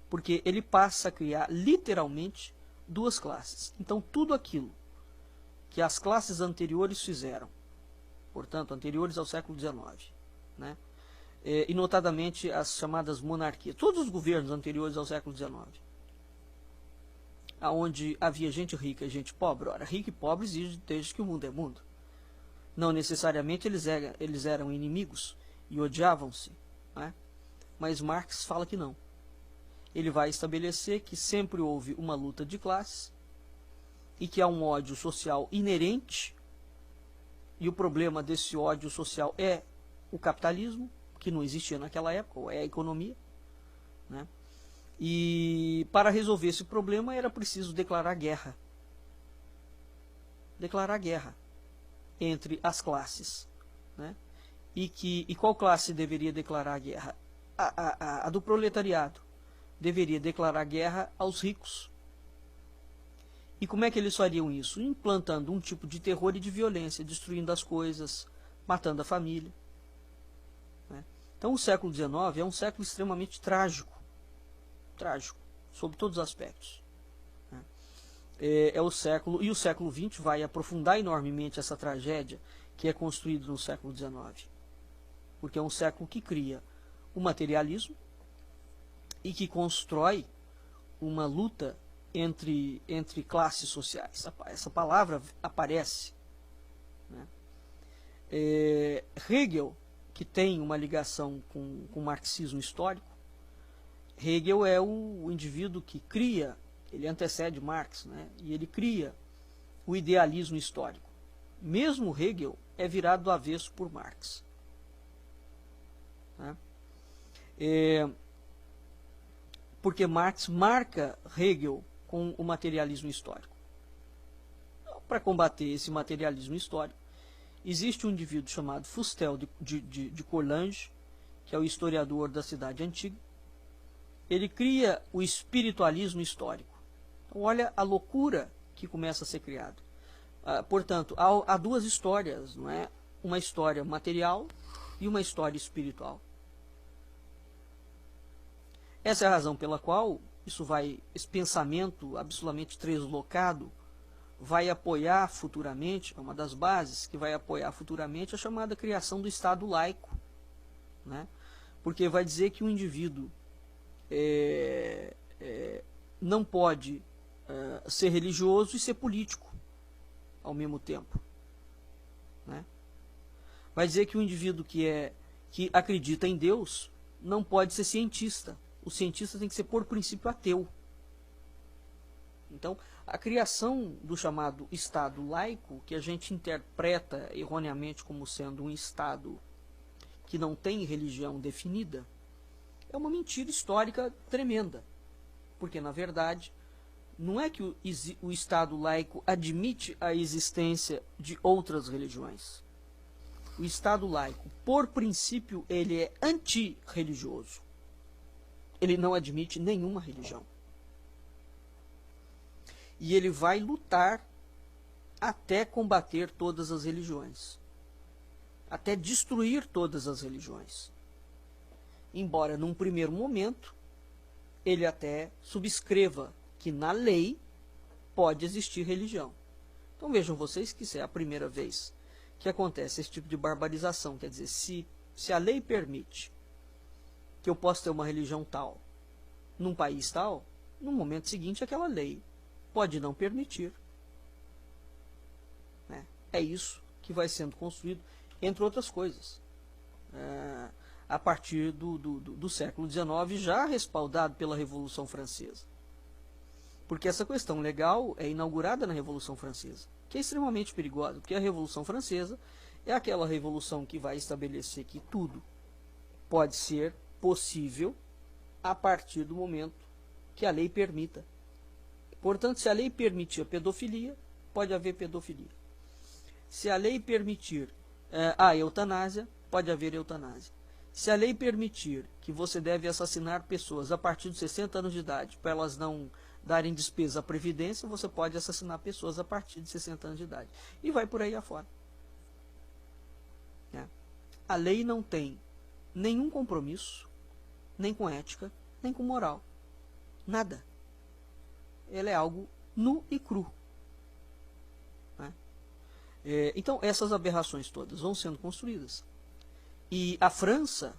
Porque ele passa a criar literalmente duas classes. Então, tudo aquilo que as classes anteriores fizeram, portanto, anteriores ao século XIX, né? E notadamente as chamadas monarquias, todos os governos anteriores ao século XIX, onde havia gente rica e gente pobre. Ora, rico e pobre existe desde que o mundo é mundo. Não necessariamente eles eram inimigos e odiavam-se, né? Mas Marx fala que não. Ele vai estabelecer que sempre houve uma luta de classes e que há um ódio social inerente, e o problema desse ódio social é o capitalismo, que não existia naquela época, ou é a economia, né? E para resolver esse problema era preciso declarar guerra. Declarar guerra entre as classes. Né? E qual classe deveria declarar a guerra? A do proletariado. Deveria declarar guerra aos ricos. E como é que eles fariam isso? Implantando um tipo de terror e de violência, destruindo as coisas, matando a família. Né? Então o século XIX é um século extremamente trágico, sob todos os aspectos. é o século, e o século XX vai aprofundar enormemente essa tragédia que é construída no século XIX. Porque é um século que cria o materialismo e que constrói uma luta entre classes sociais. Essa palavra aparece, né? Hegel, que tem uma ligação com o marxismo histórico, Hegel é o indivíduo que cria, ele antecede Marx, né? E ele cria o idealismo histórico. Mesmo Hegel é virado do avesso por Marx. Né? Porque Marx marca Hegel com o materialismo histórico. Para combater esse materialismo histórico, existe um indivíduo chamado Fustel de Coulanges, que é o historiador da Cidade Antiga. Ele cria o espiritualismo histórico. Então, olha a loucura que começa a ser criada. Portanto, há duas histórias, não é? Uma história material e uma história espiritual. Essa é a razão pela qual esse pensamento absolutamente translocado vai apoiar futuramente, é uma das bases que vai apoiar futuramente a chamada criação do Estado laico, né? Porque vai dizer que o indivíduo não pode ser religioso e ser político ao mesmo tempo, né? Vai dizer que o indivíduo que acredita em Deus não pode ser cientista. O cientista tem que ser, por princípio, ateu. Então, a criação do chamado Estado laico, que a gente interpreta erroneamente como sendo um Estado que não tem religião definida, é uma mentira histórica tremenda. Porque, na verdade, não é que o Estado laico admite a existência de outras religiões. O Estado laico, por princípio, ele é antirreligioso. Ele não admite nenhuma religião. E ele vai lutar até combater todas as religiões. Até destruir todas as religiões. Embora, num primeiro momento, ele até subscreva que na lei pode existir religião. Então vejam vocês que isso é a primeira vez que acontece esse tipo de barbarização. Quer dizer, se a lei permite que eu possa ter uma religião tal, num país tal, no momento seguinte aquela lei pode não permitir. Né? É isso que vai sendo construído, entre outras coisas. A partir do século XIX, já respaldado pela Revolução Francesa. Porque essa questão legal é inaugurada na Revolução Francesa, que é extremamente perigosa, porque a Revolução Francesa é aquela revolução que vai estabelecer que tudo pode ser possível a partir do momento que a lei permita. Portanto, se a lei permitir a pedofilia, pode haver pedofilia. Se a lei permitir a eutanásia, pode haver eutanásia. Se a lei permitir que você deve assassinar pessoas a partir de 60 anos de idade, para elas não darem despesa à Previdência, você pode assassinar pessoas a partir de 60 anos de idade. E vai por aí afora. A lei não tem nenhum compromisso, nem com ética, nem com moral. Nada. Ela é algo nu e cru. Né? Então, essas aberrações todas vão sendo construídas. E a França,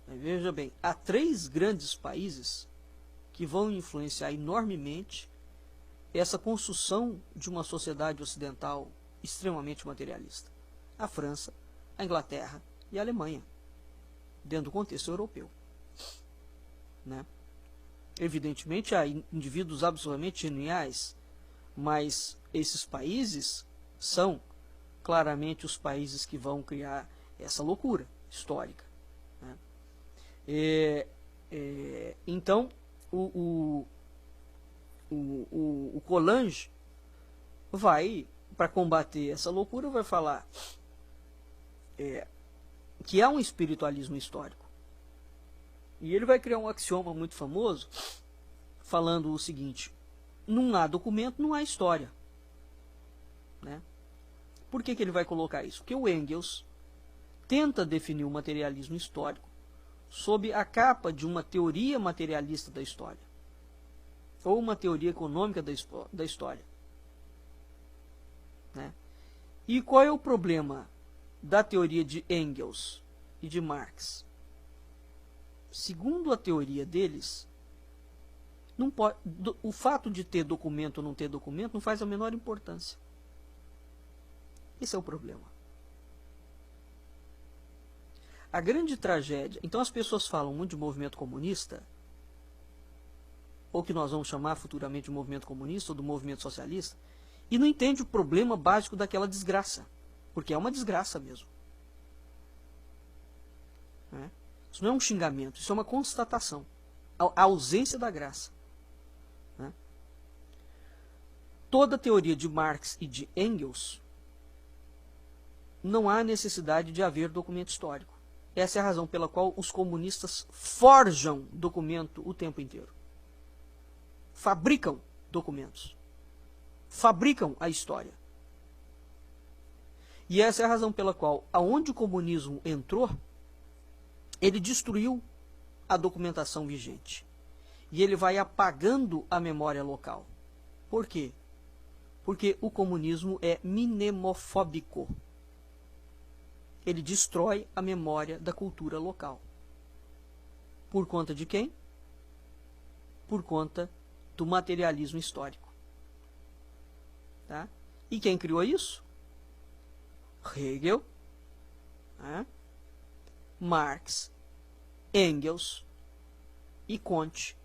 veja bem, há 3 grandes países que vão influenciar enormemente essa construção de uma sociedade ocidental extremamente materialista. A França, a Inglaterra e a Alemanha, dentro do contexto europeu. Né? Evidentemente, há indivíduos absolutamente geniais, mas esses países são claramente os países que vão criar essa loucura histórica. Né? Então, o Coulanges vai, para combater essa loucura, vai falar que há um espiritualismo histórico. E ele vai criar um axioma muito famoso, falando o seguinte: não há documento, não há história. Né? Por que ele vai colocar isso? Porque o Engels tenta definir o materialismo histórico sob a capa de uma teoria materialista da história, ou uma teoria econômica da história. né? E qual é o problema da teoria de Engels e de Marx? Segundo a teoria deles, não pode, o fato de ter documento ou não ter documento não faz a menor importância. Esse é o problema. A grande tragédia... Então as pessoas falam muito de movimento comunista, ou que nós vamos chamar futuramente de movimento comunista ou do movimento socialista, e não entende o problema básico daquela desgraça, porque é uma desgraça mesmo. Né? Isso não é um xingamento, isso é uma constatação. A ausência da graça. Né? Toda a teoria de Marx e de Engels, não há necessidade de haver documento histórico. Essa é a razão pela qual os comunistas forjam documento o tempo inteiro. Fabricam documentos. Fabricam a história. E essa é a razão pela qual, aonde o comunismo entrou, ele destruiu a documentação vigente. E ele vai apagando a memória local. Por quê? Porque o comunismo é mnemofóbico. Ele destrói a memória da cultura local. Por conta de quem? Por conta do materialismo histórico. Tá? E quem criou isso? Hegel, né? Marx, Engels e Comte.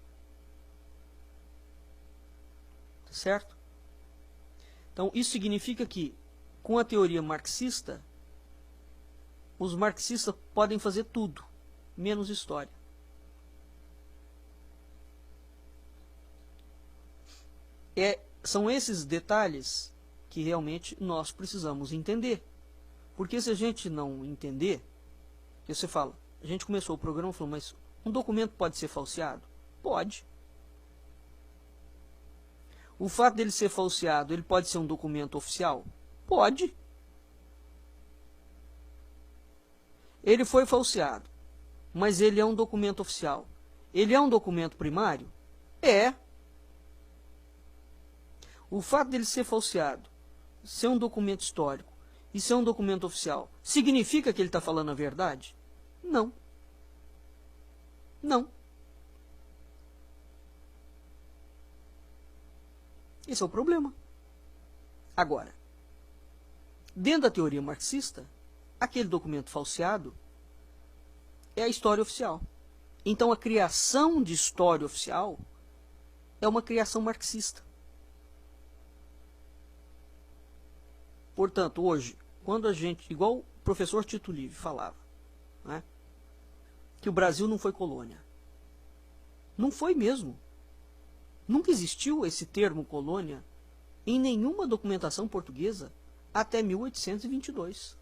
Certo? Então, isso significa que, com a teoria marxista, os marxistas podem fazer tudo, menos história. São esses detalhes que realmente nós precisamos entender. Porque se a gente não entender, você fala, a gente começou o programa falando, mas um documento pode ser falseado? Pode. O fato dele ser falseado, ele pode ser um documento oficial? Pode. Ele foi falseado, mas ele é um documento oficial. Ele é um documento primário? É. O fato dele ser falseado, ser um documento histórico e ser um documento oficial, significa que ele está falando a verdade? Não. Não. Esse é o problema. Agora, dentro da teoria marxista, aquele documento falseado é a história oficial. Então, a criação de história oficial é uma criação marxista. Portanto, hoje, quando a gente, igual o professor Tito Livre falava, né, que o Brasil não foi colônia. Não foi mesmo. Nunca existiu esse termo colônia em nenhuma documentação portuguesa até 1822.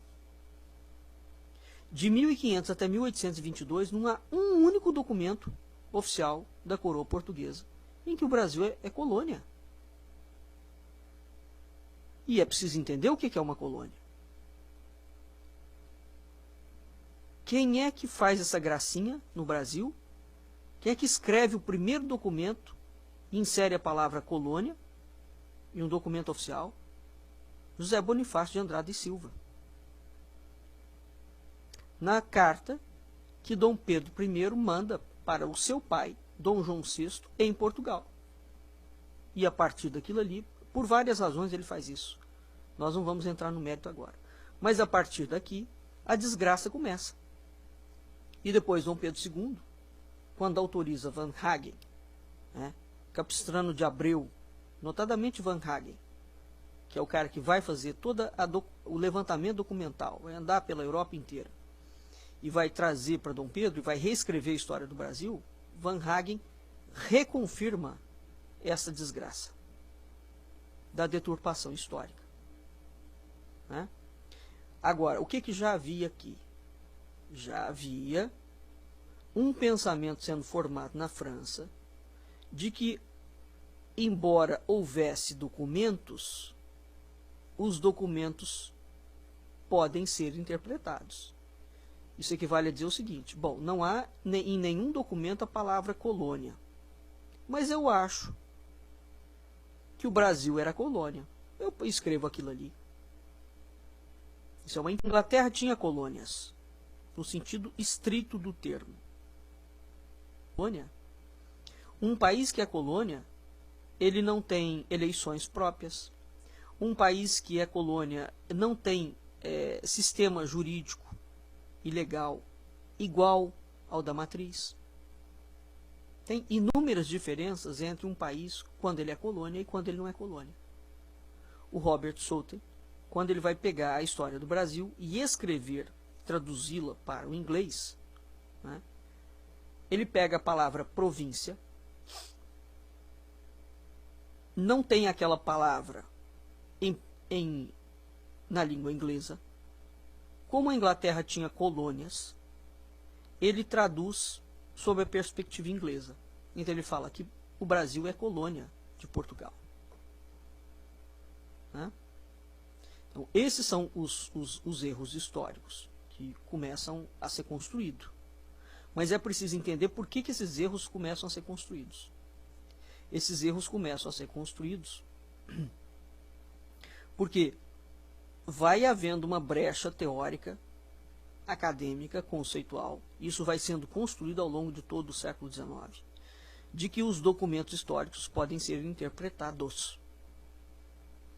De 1500 até 1822, não há um único documento oficial da coroa portuguesa em que o Brasil é colônia. E é preciso entender o que é uma colônia. Quem é que faz essa gracinha no Brasil? Quem é que escreve o primeiro documento e insere a palavra colônia em um documento oficial? José Bonifácio de Andrade e Silva. Na carta que Dom Pedro I manda para o seu pai, Dom João VI, em Portugal. E a partir daquilo ali, por várias razões ele faz isso. Nós não vamos entrar no mérito agora. Mas a partir daqui, a desgraça começa. E depois Dom Pedro II, quando autoriza Van Hagen, né, Capistrano de Abreu, notadamente Van Hagen, que é o cara que vai fazer todo o levantamento documental, vai andar pela Europa inteira, e vai trazer para Dom Pedro, e vai reescrever a história do Brasil, Van Hagen reconfirma essa desgraça da deturpação histórica. Né? Agora, o que já havia aqui? Já havia um pensamento sendo formado na França de que, embora houvesse documentos, os documentos podem ser interpretados. Isso equivale a dizer o seguinte: bom, não há em nenhum documento a palavra colônia, mas eu acho que o Brasil era colônia. Eu escrevo aquilo ali. Isso é uma Inglaterra tinha colônias, no sentido estrito do termo. Colônia. Um país que é colônia, ele não tem eleições próprias. Um país que é colônia não tem sistema jurídico e legal igual ao da matriz. Tem inúmeras diferenças entre um país quando ele é colônia e quando ele não é colônia. O Robert Southey, quando ele vai pegar a história do Brasil e escrever, traduzi-la para o inglês, né, ele pega a palavra província, não tem aquela palavra na língua inglesa. Como a Inglaterra tinha colônias, ele traduz sob a perspectiva inglesa. Então ele fala que o Brasil é colônia de Portugal. Né? Então, esses são os erros históricos que começam a ser construídos. Mas é preciso entender por que esses erros começam a ser construídos. Esses erros começam a ser construídos porque vai havendo uma brecha teórica, acadêmica, conceitual, isso vai sendo construído ao longo de todo o século XIX, de que os documentos históricos podem ser interpretados.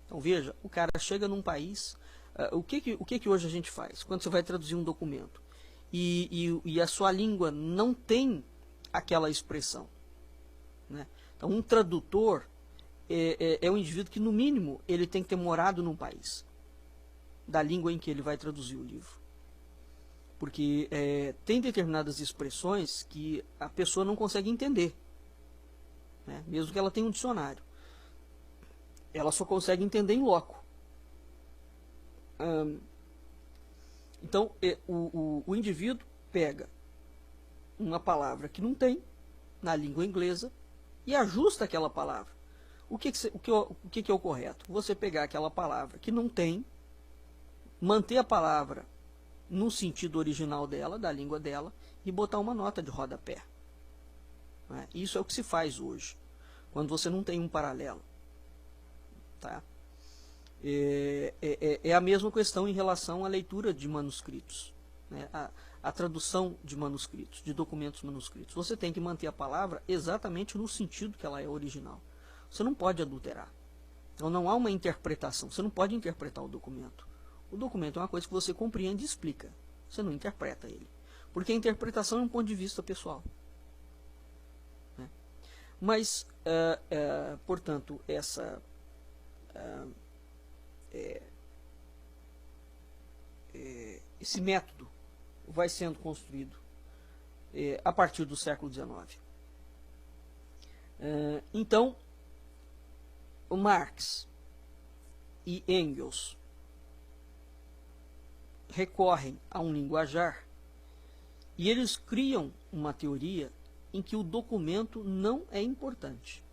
Então veja, o cara chega num país, o que hoje a gente faz? Quando você vai traduzir um documento e a sua língua não tem aquela expressão, né? Então um tradutor é um indivíduo que no mínimo ele tem que ter morado num país da língua em que ele vai traduzir o livro. Porque tem determinadas expressões que a pessoa não consegue entender, né? Mesmo que ela tenha um dicionário. Ela só consegue entender em loco. Então, o indivíduo pega uma palavra que não tem na língua inglesa e ajusta aquela palavra. O que é o correto? Você pegar aquela palavra que não tem, manter a palavra no sentido original dela, da língua dela, e botar uma nota de rodapé. Né? Isso é o que se faz hoje, quando você não tem um paralelo. Tá? É a mesma questão em relação à leitura de manuscritos, né? A tradução de manuscritos, de documentos manuscritos. Você tem que manter a palavra exatamente no sentido que ela é original. Você não pode adulterar. Então não há uma interpretação. Você não pode interpretar o documento. O documento é uma coisa que você compreende e explica. Você não interpreta ele. Porque a interpretação é um ponto de vista pessoal. Né? Mas, portanto, esse método vai sendo construído a partir do século XIX. Então, o Marx e Engels recorrem a um linguajar e eles criam uma teoria em que o documento não é importante.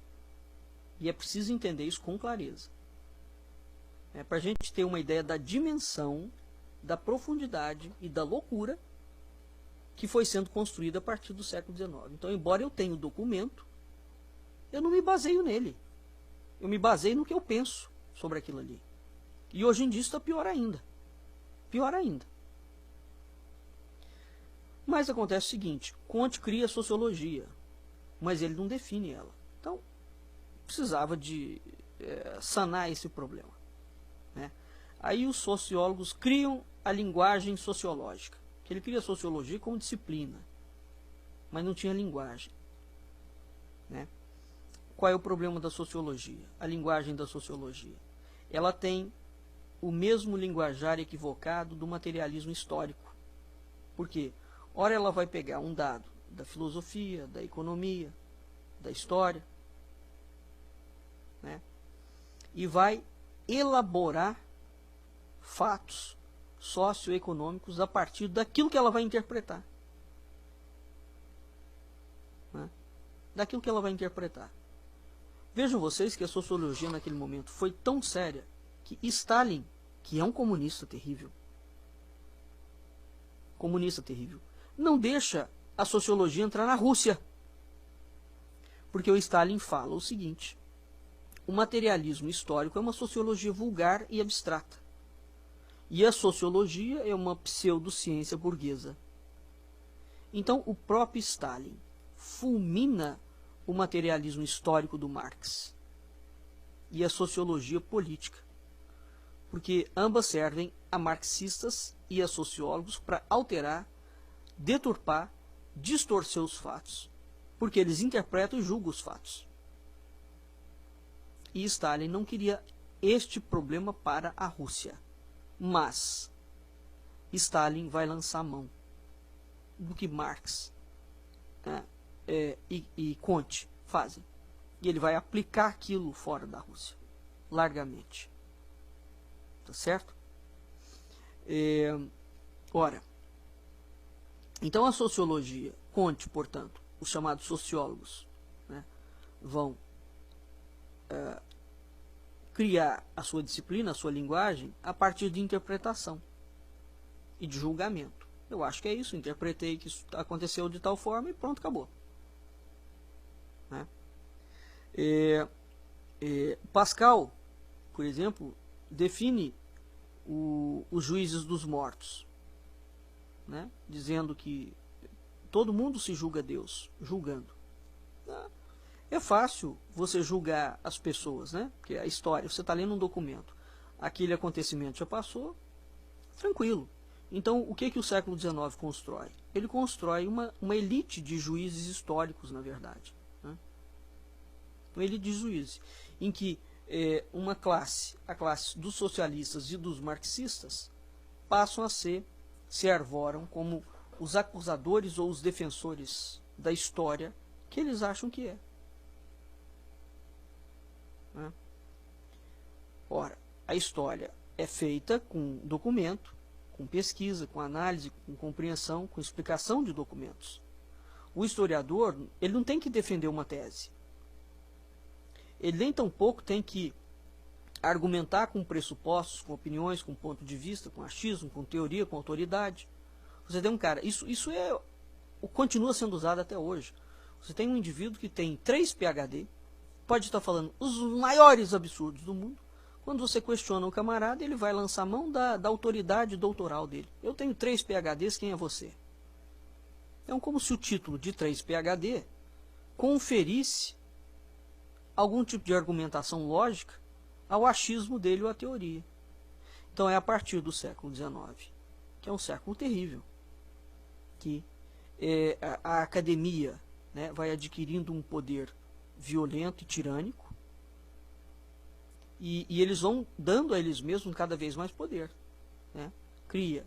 E é preciso entender isso com clareza. Para a gente ter uma ideia da dimensão, da profundidade e da loucura que foi sendo construída a partir do século XIX. Então, embora eu tenha o documento, eu não me baseio nele. Eu me baseio no que eu penso sobre aquilo ali. E hoje em dia está pior ainda. Pior ainda. Mas acontece o seguinte, Comte cria a sociologia, mas ele não define ela. Então, precisava de sanar esse problema. Né? Aí os sociólogos criam a linguagem sociológica. Que ele cria a sociologia como disciplina, mas não tinha linguagem. Né? Qual é o problema da sociologia? A linguagem da sociologia. Ela tem o mesmo linguajar equivocado do materialismo histórico. Por quê? Ora ela vai pegar um dado da filosofia, da economia, da história, né? E vai elaborar fatos socioeconômicos a partir daquilo que ela vai interpretar. Né? Daquilo que ela vai interpretar. Vejam vocês que a sociologia naquele momento foi tão séria que Stalin, que é um comunista terrível, não deixa a sociologia entrar na Rússia. Porque o Stalin fala o seguinte: o materialismo histórico é uma sociologia vulgar e abstrata. E a sociologia é uma pseudociência burguesa. Então, o próprio Stalin fulmina o materialismo histórico do Marx e a sociologia política, porque ambas servem a marxistas e a sociólogos para alterar, deturpar, distorcer os fatos, porque eles interpretam e julgam os fatos. E Stalin não queria este problema para a Rússia, mas Stalin vai lançar mão do que Marx e Comte fazem. E ele vai aplicar aquilo fora da Rússia, largamente. Tá certo? Ora, então a sociologia, Comte, portanto, os chamados sociólogos, né, vão criar a sua disciplina, a sua linguagem, a partir de interpretação e de julgamento. Eu acho que é isso, interpretei que isso aconteceu de tal forma e pronto, acabou. Né? Pascal, por exemplo, define os juízes dos mortos, né? Dizendo que todo mundo se julga Deus, julgando. É fácil você julgar as pessoas, né? Porque a história, você está lendo um documento, aquele acontecimento já passou, tranquilo. Então, o que o século XIX constrói? Ele constrói uma elite de juízes históricos, na verdade. Né? Uma elite de juízes, em que uma classe, a classe dos socialistas e dos marxistas, passam a se arvoram como os acusadores ou os defensores da história que eles acham que é. Né? Ora, a história é feita com documento, com pesquisa, com análise, com compreensão, com explicação de documentos. O historiador, ele não tem que defender uma tese. Ele nem tampouco tem que argumentar com pressupostos, com opiniões, com ponto de vista, com achismo, com teoria, com autoridade. Você tem um cara, isso continua sendo usado até hoje. Você tem um indivíduo que tem 3 PhD, pode estar falando os maiores absurdos do mundo. Quando você questiona o camarada, ele vai lançar mão da autoridade doutoral dele. Eu tenho 3 PhDs, quem é você? Então, como se o título de 3 PhD conferisse algum tipo de argumentação lógica ao achismo dele ou à teoria. Então, é a partir do século XIX, que é um século terrível, que a academia, né, vai adquirindo um poder violento e tirânico, e eles vão dando a eles mesmos cada vez mais poder. Né? Cria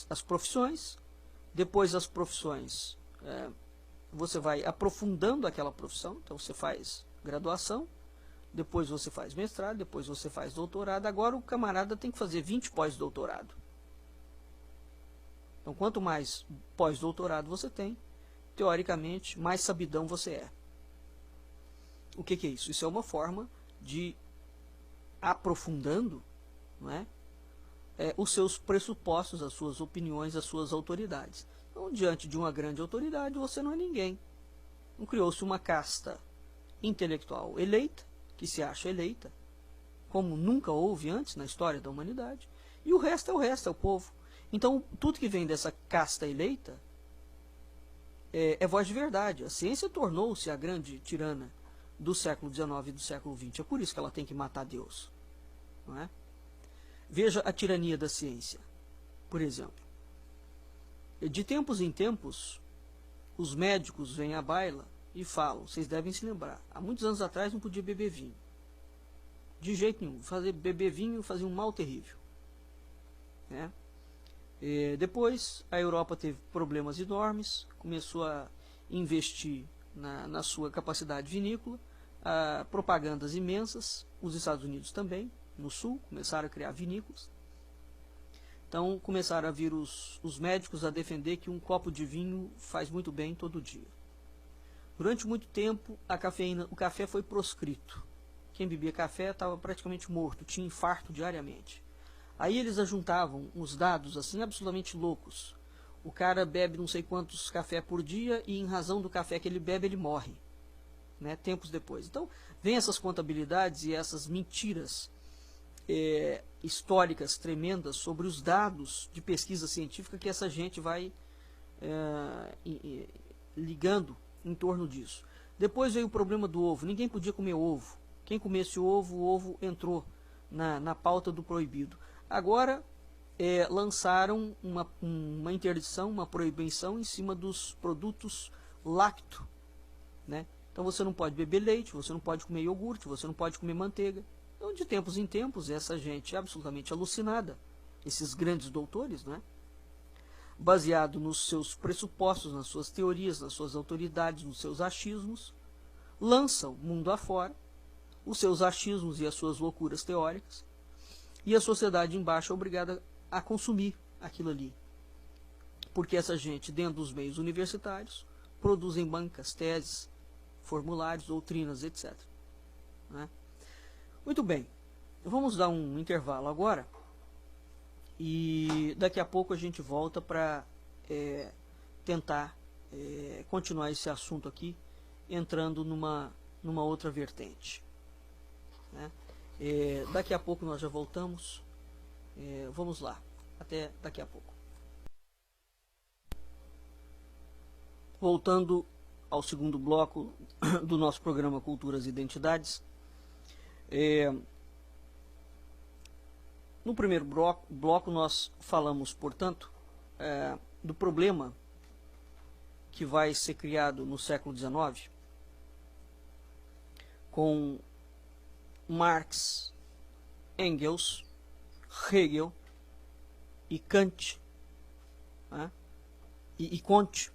as profissões, depois as profissões, você vai aprofundando aquela profissão, então você faz graduação, depois você faz mestrado, depois você faz doutorado, agora o camarada tem que fazer 20 pós-doutorado. Então, quanto mais pós-doutorado você tem, teoricamente, mais sabidão você é. O que é isso? Isso é uma forma de, aprofundando, não é? Os seus pressupostos, as suas opiniões, as suas autoridades. Então, diante de uma grande autoridade, você não é ninguém. Não criou-se uma casta intelectual eleita, que se acha eleita, como nunca houve antes na história da humanidade, e o resto é o povo. Então, tudo que vem dessa casta eleita é voz de verdade. A ciência tornou-se a grande tirana do século XIX e do século XX. É por isso que ela tem que matar Deus. Não é? Veja a tirania da ciência. Por exemplo, de tempos em tempos, os médicos vêm à baila e falam, vocês devem se lembrar, há muitos anos atrás não podia beber vinho. De jeito nenhum. Beber vinho fazia um mal terrível. Né? Depois, a Europa teve problemas enormes, começou a investir na sua capacidade vinícola, propagandas imensas, os Estados Unidos também, no sul, começaram a criar vinícolas. Então, começaram a vir os médicos a defender que um copo de vinho faz muito bem todo dia. Durante muito tempo, o café foi proscrito. Quem bebia café estava praticamente morto, tinha infarto diariamente. Aí eles ajuntavam uns dados assim absolutamente loucos. O cara bebe não sei quantos cafés por dia e em razão do café que ele bebe, ele morre. Né, tempos depois. Então, vem essas contabilidades e essas mentiras históricas tremendas sobre os dados de pesquisa científica que essa gente vai ligando em torno disso. Depois veio o problema do ovo. Ninguém podia comer ovo. Quem comesse o ovo entrou na pauta do proibido. Agora lançaram uma interdição, uma proibição em cima dos produtos lácteos, né? Então você não pode beber leite, você não pode comer iogurte, você não pode comer manteiga. Então, de tempos em tempos, essa gente absolutamente alucinada, esses grandes doutores, né, baseado nos seus pressupostos, nas suas teorias, nas suas autoridades, nos seus achismos, lançam mundo afora os seus achismos e as suas loucuras teóricas, e a sociedade embaixo é obrigada a consumir aquilo ali. Porque essa gente, dentro dos meios universitários, produzem bancas, teses, formulários, doutrinas, etc. Né? Muito bem, vamos dar um intervalo agora e daqui a pouco a gente volta para tentar continuar esse assunto aqui, entrando numa outra vertente. Né? Daqui a pouco nós já voltamos, vamos lá, até daqui a pouco. Voltando ao segundo bloco do nosso programa Culturas e Identidades. No primeiro bloco nós falamos, portanto, do problema que vai ser criado no século XIX com Marx, Engels, Hegel e Kant, né? e Comte,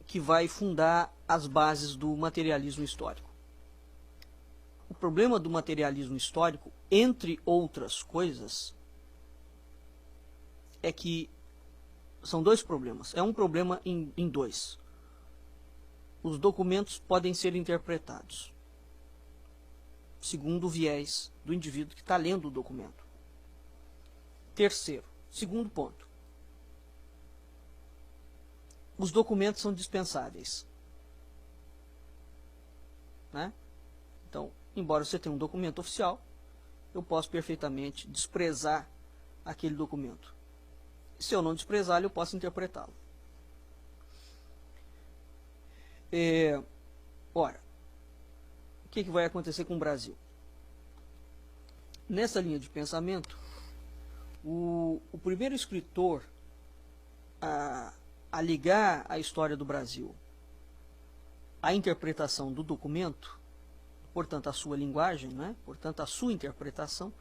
que vai fundar as bases do materialismo histórico. O problema do materialismo histórico, entre outras coisas, é que são dois problemas. É um problema em dois. Os documentos podem ser interpretados segundo o viés do indivíduo que está lendo o documento. Terceiro, segundo ponto. Os documentos são dispensáveis. Né? Então, embora você tenha um documento oficial, eu posso perfeitamente desprezar aquele documento. Se eu não desprezá-lo, eu posso interpretá-lo. Ora, o que vai acontecer com o Brasil? Nessa linha de pensamento, o primeiro escritor a ligar a história do Brasil à interpretação do documento, portanto a sua linguagem, né? Portanto a sua interpretação,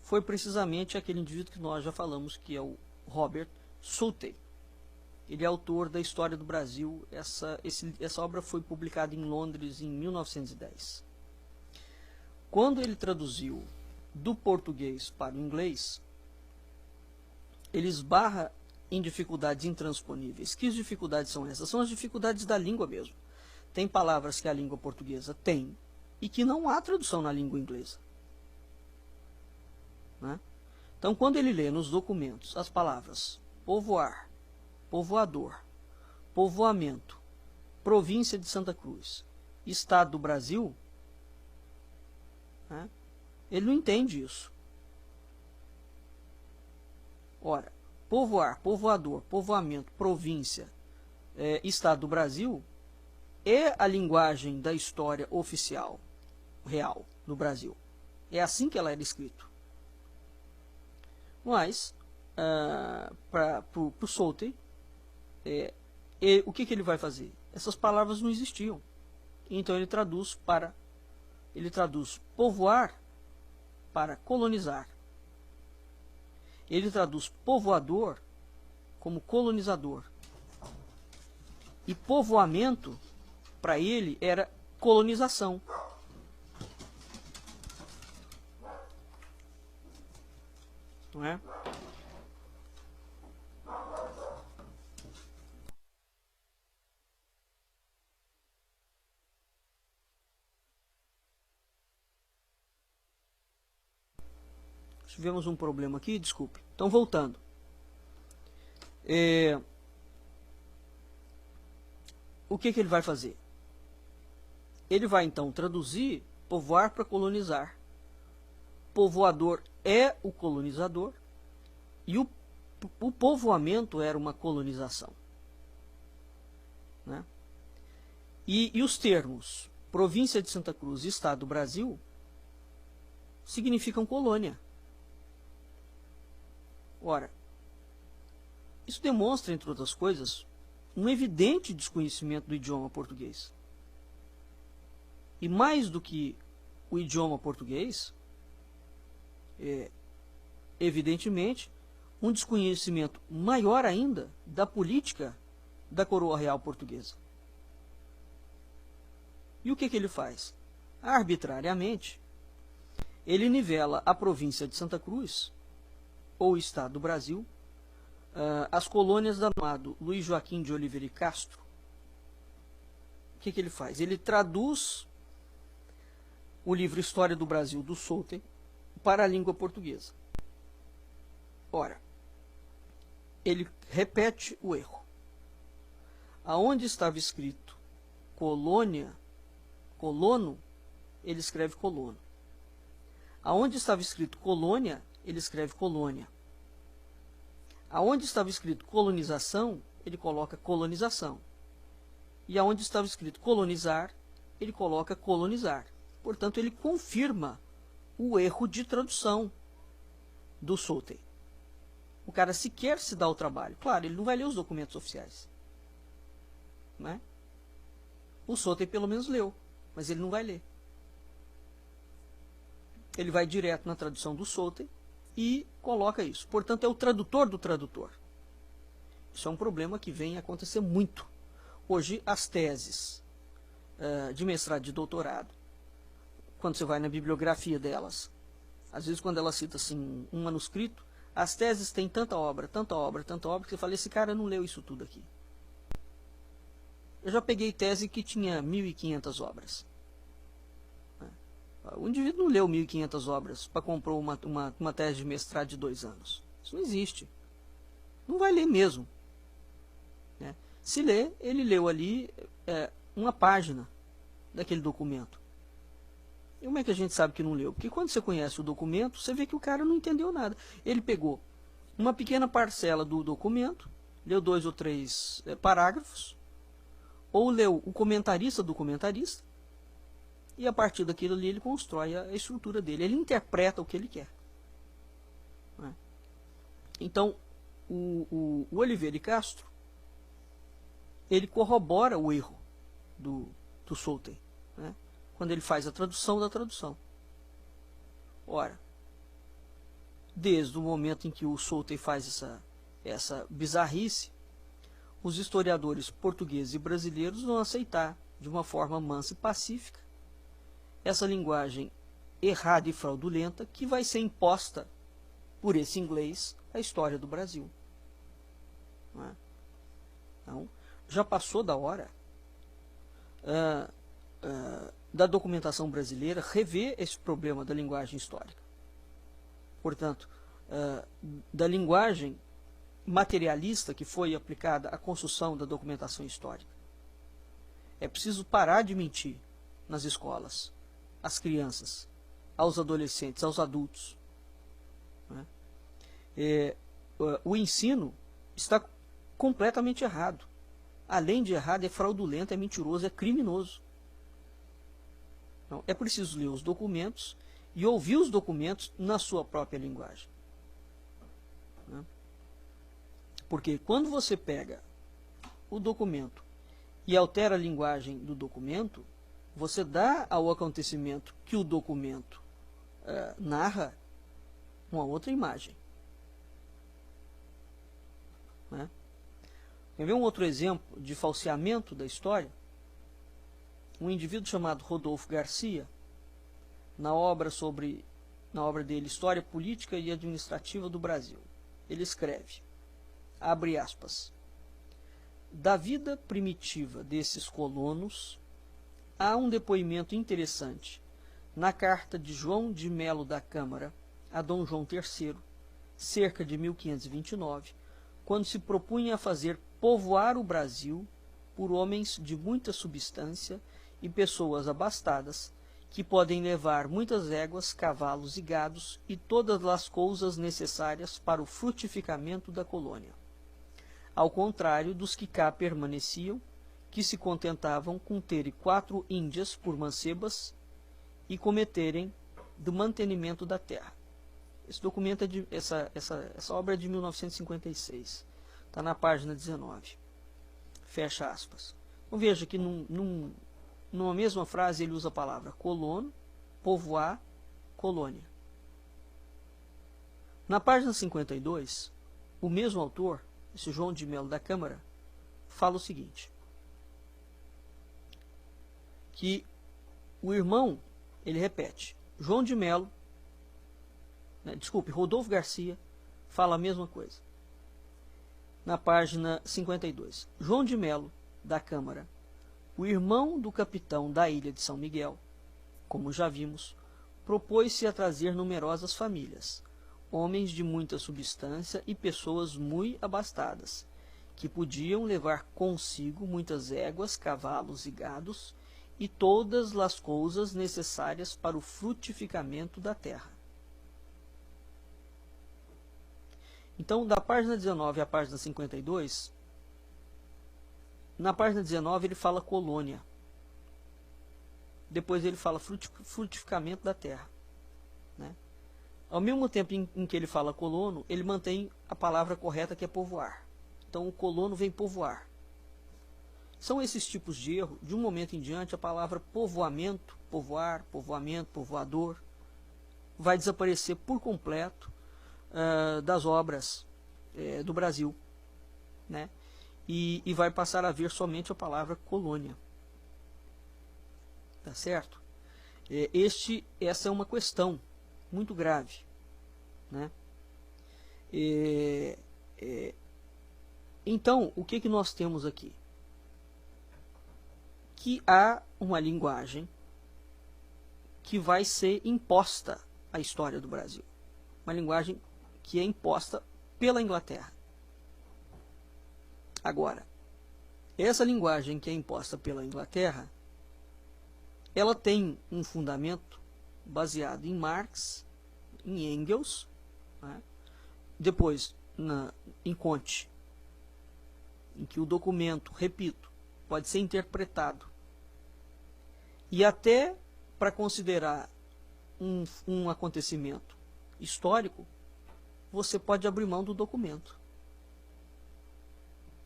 foi precisamente aquele indivíduo que nós já falamos, que é o Robert Southey. Ele é autor da História do Brasil. Essa obra foi publicada em Londres em 1910. Quando ele traduziu do português para o inglês, ele esbarra em dificuldades intransponíveis. Que dificuldades são essas? São as dificuldades da língua mesmo. Tem palavras que a língua portuguesa tem e que não há tradução na língua inglesa. Né? Então, quando ele lê nos documentos as palavras povoar, povoador, povoamento, província de Santa Cruz, Estado do Brasil, né, ele não entende isso. Ora, povoar, povoador, povoamento, província, Estado do Brasil é a linguagem da história oficial, real, do Brasil. É assim que ela era escrita. Mas, para o Southey, o que ele vai fazer? Essas palavras não existiam. Então ele traduz povoar para colonizar. Ele traduz povoador como colonizador. E povoamento, para ele, era colonização. Não é? Tivemos um problema aqui, desculpe. Então, voltando. O que ele vai fazer? Ele vai, então, traduzir povoar para colonizar. Povoador é o colonizador e o povoamento era uma colonização. Né? E os termos província de Santa Cruz e Estado do Brasil significam colônia. Ora, isso demonstra, entre outras coisas, um evidente desconhecimento do idioma português. E mais do que o idioma português, evidentemente, um desconhecimento maior ainda da política da coroa real portuguesa. E o que ele faz? Arbitrariamente, ele nivela a província de Santa Cruz, ou Estado do Brasil, as colônias do amado Luiz Joaquim de Oliveira e Castro. O que ele faz? Ele traduz o livro História do Brasil do Solten para a língua portuguesa. Ora, ele repete o erro. Aonde estava escrito colônia, colono, ele escreve colono. Aonde estava escrito colônia, ele escreve colônia. Aonde estava escrito colonização, ele coloca colonização. E aonde estava escrito colonizar, ele coloca colonizar. Portanto, ele confirma o erro de tradução do Solten. O cara sequer se dá o trabalho. Claro, ele não vai ler os documentos oficiais. Né? O Solten pelo menos leu, mas ele não vai ler. Ele vai direto na tradução do Solten e coloca isso. Portanto, é o tradutor do tradutor. Isso é um problema que vem a acontecer muito. Hoje, as teses de mestrado e de doutorado, quando você vai na bibliografia delas, às vezes quando ela cita assim, um manuscrito, as teses têm tanta obra, tanta obra, tanta obra, que você fala, esse cara não leu isso tudo aqui. Eu já peguei tese que tinha 1.500 obras. O indivíduo não leu 1.500 obras para comprar uma tese de mestrado de 2 anos. Isso não existe. Não vai ler mesmo. Né? Se ler, ele leu ali uma página daquele documento. E como é que a gente sabe que não leu? Porque quando você conhece o documento, você vê que o cara não entendeu nada. Ele pegou uma pequena parcela do documento, leu 2 ou 3 parágrafos, ou leu o comentarista do comentarista, e a partir daquilo ali ele constrói a estrutura dele. Ele interpreta o que ele quer. Né? Então, o Oliveira e Castro, ele corrobora o erro do Solten, né? Quando ele faz a tradução da tradução. Ora, desde o momento em que o Solten faz essa bizarrice, os historiadores portugueses e brasileiros vão aceitar de uma forma mansa e pacífica essa linguagem errada e fraudulenta que vai ser imposta por esse inglês à história do Brasil. Não é? Então, já passou da hora da documentação brasileira rever esse problema da linguagem histórica. Portanto, da linguagem materialista que foi aplicada à construção da documentação histórica. É preciso parar de mentir nas escolas, às crianças, aos adolescentes, aos adultos. Né? O ensino está completamente errado. Além de errado, é fraudulento, é mentiroso, é criminoso. Então, é preciso ler os documentos e ouvir os documentos na sua própria linguagem. Né? Porque quando você pega o documento e altera a linguagem do documento, você dá ao acontecimento que o documento narra uma outra imagem. Né? Quer ver um outro exemplo de falseamento da história? Um indivíduo chamado Rodolfo Garcia, na obra dele História Política e Administrativa do Brasil, ele escreve, abre aspas, da vida primitiva desses colonos, há um depoimento interessante na carta de João de Melo da Câmara a Dom João III, cerca de 1529, quando se propunha a fazer povoar o Brasil por homens de muita substância e pessoas abastadas, que podem levar muitas éguas, cavalos e gados e todas as coisas necessárias para o frutificamento da colônia, ao contrário dos que cá permaneciam, que se contentavam com terem 4 índias por mancebas e cometerem do mantenimento da terra. Esse documento essa obra é de 1956, está na página 19. Fecha aspas. Então veja que numa mesma frase ele usa a palavra colono, povoar, colônia. Na página 52, o mesmo autor, esse João de Melo da Câmara, fala o seguinte, que o irmão, ele repete, João de Melo, Rodolfo Garcia, fala a mesma coisa. Na página 52, João de Melo da Câmara, o irmão do capitão da ilha de São Miguel, como já vimos, propôs-se a trazer numerosas famílias, homens de muita substância e pessoas muito abastadas, que podiam levar consigo muitas éguas, cavalos e gados, e todas as coisas necessárias para o frutificamento da terra. Então, da página 19 à página 52, na página 19 ele fala colônia. Depois ele fala frutificamento da terra. Né? Ao mesmo tempo em que ele fala colono, ele mantém a palavra correta, que é povoar. Então, o colono vem povoar. São esses tipos de erro. De um momento em diante, a palavra povoamento, povoar, povoamento, povoador, vai desaparecer por completo das obras do Brasil, né? E vai passar a haver somente a palavra colônia. Tá certo? Essa é uma questão muito grave, né? Então, o que nós temos aqui? Que há uma linguagem que vai ser imposta à história do Brasil. Uma linguagem que é imposta pela Inglaterra. Agora, essa linguagem que é imposta pela Inglaterra, ela tem um fundamento baseado em Marx, em Engels, né? Depois em Comte, em que o documento, repito, pode ser interpretado. E até para considerar um acontecimento histórico, você pode abrir mão do documento.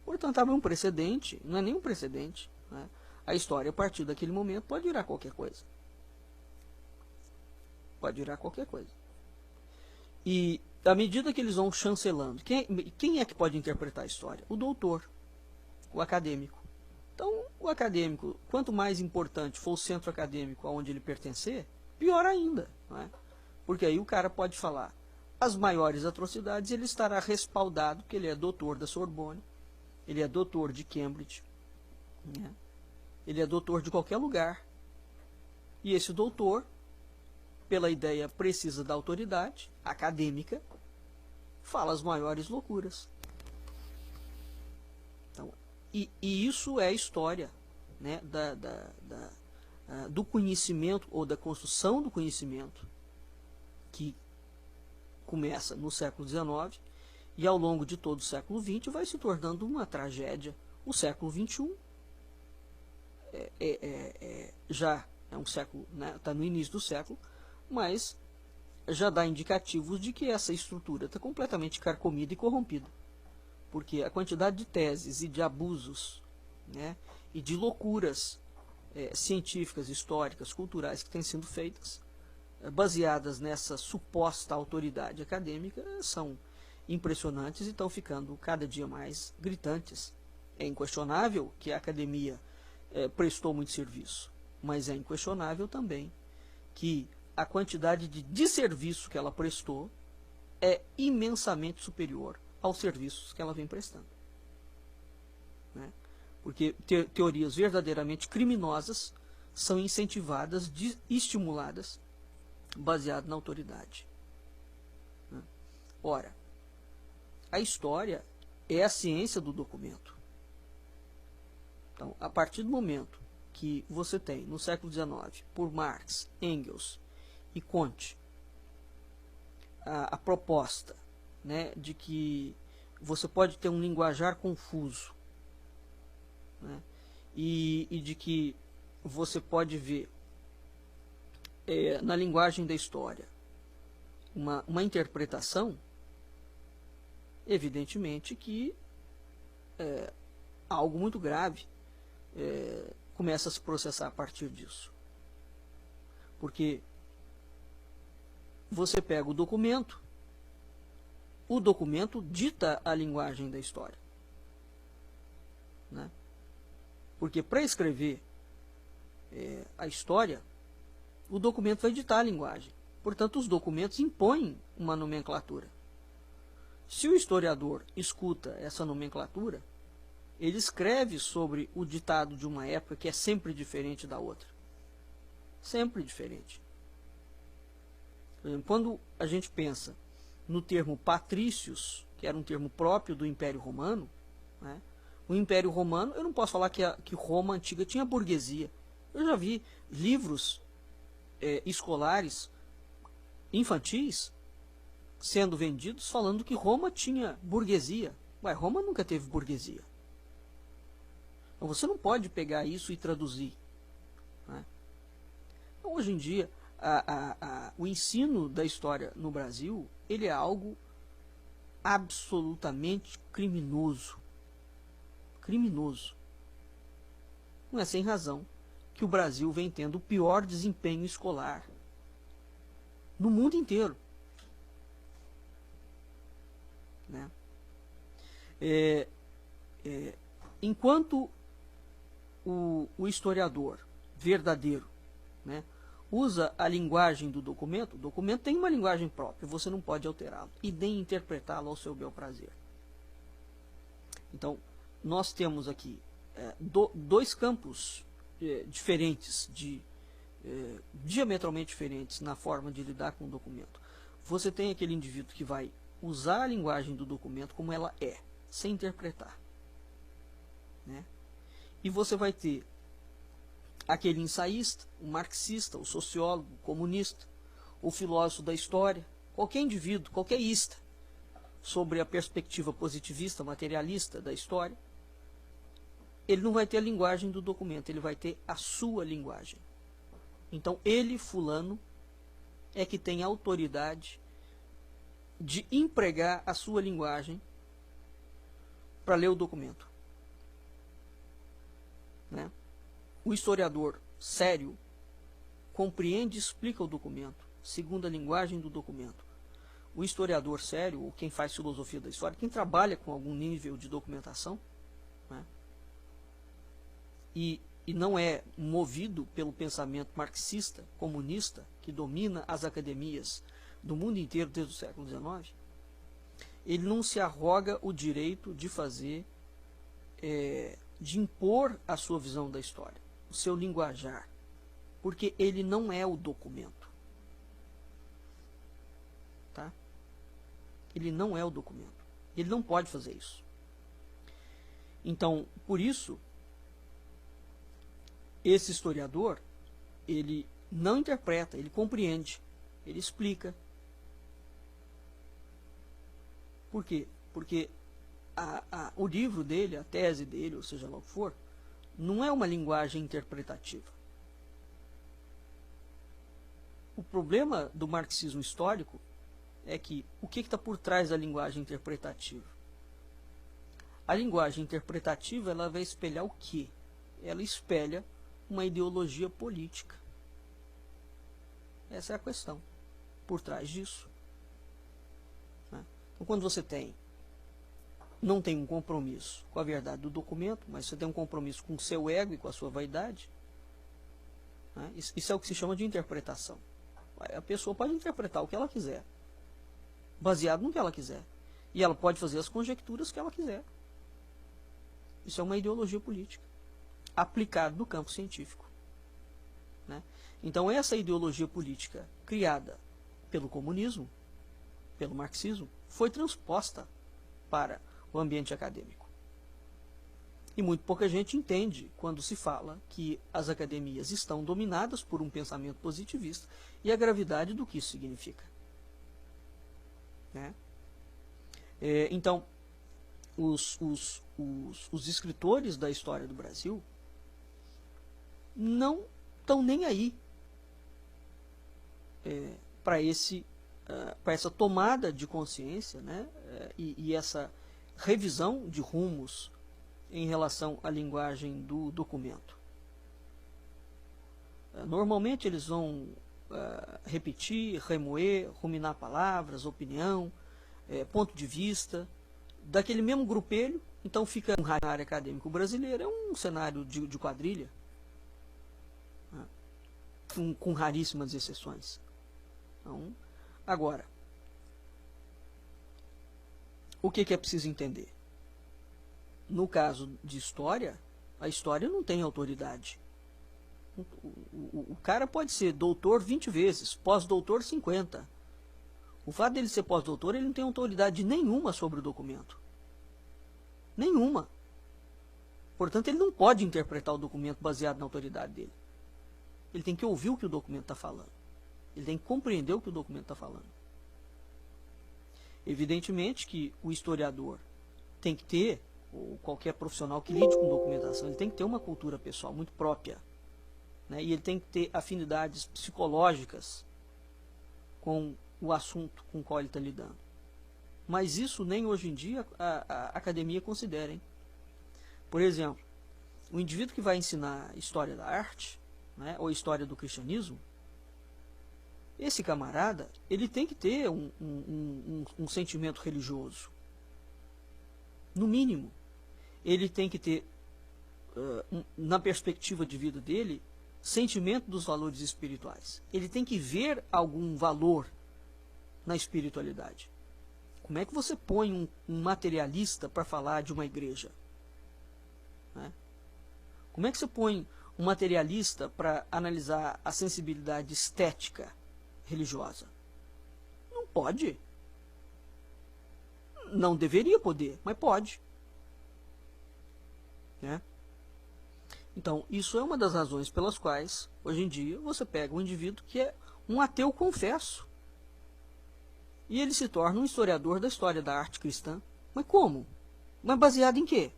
Portanto, abre um precedente, não é nenhum precedente. Né? A história, a partir daquele momento, pode virar qualquer coisa. Pode virar qualquer coisa. E, à medida que eles vão chancelando, quem é que pode interpretar a história? O doutor, o acadêmico. Então, o acadêmico, quanto mais importante for o centro acadêmico aonde ele pertencer, pior ainda. Não é? Porque aí o cara pode falar as maiores atrocidades e ele estará respaldado, porque ele é doutor da Sorbonne, ele é doutor de Cambridge, né? Ele é doutor de qualquer lugar. E esse doutor, pela ideia precisa da autoridade acadêmica, fala as maiores loucuras. Então, e isso é a história, né, do conhecimento, ou da construção do conhecimento, que começa no século XIX e ao longo de todo o século XX vai se tornando uma tragédia. O século XXI já é um século, né, está no início do século, mas já dá indicativos de que essa estrutura está completamente carcomida e corrompida. Porque a quantidade de teses e de abusos, né, e de loucuras científicas, históricas, culturais que têm sido feitas, baseadas nessa suposta autoridade acadêmica, são impressionantes e estão ficando cada dia mais gritantes. É inquestionável que a academia prestou muito serviço, mas é inquestionável também que a quantidade de desserviço que ela prestou é imensamente superior aos serviços que ela vem prestando. Né? Porque teorias verdadeiramente criminosas são incentivadas, estimuladas, baseado na autoridade. Né? Ora, a história é a ciência do documento. Então, a partir do momento que você tem no século XIX, por Marx, Engels e Comte, a proposta, né, de que você pode ter um linguajar confuso, né, e de que você pode ver na linguagem da história uma interpretação, evidentemente que algo muito grave começa a se processar a partir disso. Porque você pega o documento dita a linguagem da história, né? Porque para escrever a história, o documento vai ditar a linguagem. Portanto, os documentos impõem uma nomenclatura. Se o historiador escuta essa nomenclatura, ele escreve sobre o ditado de uma época que é sempre diferente da outra. Sempre diferente. Por exemplo, quando a gente pensa no termo patrícios, que era um termo próprio do Império Romano, né? O Império Romano, eu não posso falar que Roma antiga tinha burguesia. Eu já vi livros escolares, infantis, sendo vendidos falando que Roma tinha burguesia. Ué, Roma nunca teve burguesia. Então você não pode pegar isso e traduzir, né? Então, hoje em dia, o ensino da história no Brasil, ele é algo absolutamente criminoso. Criminoso. Não é sem razão que o Brasil vem tendo o pior desempenho escolar no mundo inteiro, né? Enquanto o historiador verdadeiro, né, usa a linguagem do documento, o documento tem uma linguagem própria, você não pode alterá-lo e nem interpretá-lo ao seu bel prazer. Então, nós temos aqui dois campos diferentes, diametralmente diferentes na forma de lidar com o documento. Você tem aquele indivíduo que vai usar a linguagem do documento como ela é, sem interpretar, né? E você vai ter aquele ensaísta, o marxista, o sociólogo, o comunista, o filósofo da história, qualquer indivíduo, qualquer ista, sobre a perspectiva positivista, materialista da história, ele não vai ter a linguagem do documento, ele vai ter a sua linguagem. Então, ele, fulano, é que tem autoridade de empregar a sua linguagem para ler o documento, né? O historiador sério compreende e explica o documento segundo a linguagem do documento. O historiador sério, ou quem faz filosofia da história, quem trabalha com algum nível de documentação, né, e não é movido pelo pensamento marxista, comunista, que domina as academias do mundo inteiro desde o século XIX, ele não se arroga o direito de fazer, de impor a sua visão da história, o seu linguajar, porque ele não é o documento. Tá? Ele não é o documento. Ele não pode fazer isso. Então, por isso, esse historiador, ele não interpreta, ele compreende, ele explica. Por quê? Porque o livro dele, a tese dele, ou seja lá o que for, não é uma linguagem interpretativa. O problema do marxismo histórico é que o que está por trás da linguagem interpretativa? A linguagem interpretativa, ela vai espelhar o quê? Ela espelha uma ideologia política. Essa é a questão por trás disso, né? Então, quando você não tem um compromisso com a verdade do documento, mas você tem um compromisso com o seu ego e com a sua vaidade, né? Isso é o que se chama de interpretação. A pessoa pode interpretar o que ela quiser, baseado no que ela quiser, e ela pode fazer as conjecturas que ela quiser. Isso é uma ideologia política aplicada no campo científico, né? Então, essa ideologia política criada pelo comunismo, pelo marxismo, foi transposta para o ambiente acadêmico. E muito pouca gente entende quando se fala que as academias estão dominadas por um pensamento positivista e a gravidade do que isso significa. Né? Então, os escritores da história do Brasil não estão nem aí para essa tomada de consciência, né? E essa revisão de rumos em relação à linguagem do documento. Normalmente eles vão repetir, remoer, ruminar palavras, opinião, ponto de vista, daquele mesmo grupelho. Então fica um cenário acadêmico brasileiro, é um cenário de quadrilha, né? com raríssimas exceções. Então, agora, o que é preciso entender? No caso de história, a história não tem autoridade. O cara pode ser doutor 20 vezes, pós-doutor 50. O fato dele ser pós-doutor, ele não tem autoridade nenhuma sobre o documento. Nenhuma. Portanto, ele não pode interpretar o documento baseado na autoridade dele. Ele tem que ouvir o que o documento está falando. Ele tem que compreender o que o documento está falando. Evidentemente que o historiador tem que ter, ou qualquer profissional que lide com documentação, ele tem que ter uma cultura pessoal muito própria, né? E ele tem que ter afinidades psicológicas com o assunto com o qual ele está lidando. Mas isso nem hoje em dia a academia considera, hein? Por exemplo, o indivíduo que vai ensinar história da arte, né, ou história do cristianismo, esse camarada, ele tem que ter um sentimento religioso. No mínimo, ele tem que ter, na perspectiva de vida dele, sentimento dos valores espirituais. Ele tem que ver algum valor na espiritualidade. Como é que você põe um materialista para falar de uma igreja? Né? Como é que você põe um materialista para analisar a sensibilidade estética religiosa? Não pode. Não deveria poder, mas pode. Né? Então, isso é uma das razões pelas quais, hoje em dia, você pega um indivíduo que é um ateu confesso e ele se torna um historiador da história da arte cristã. Mas como? Mas baseado em quê?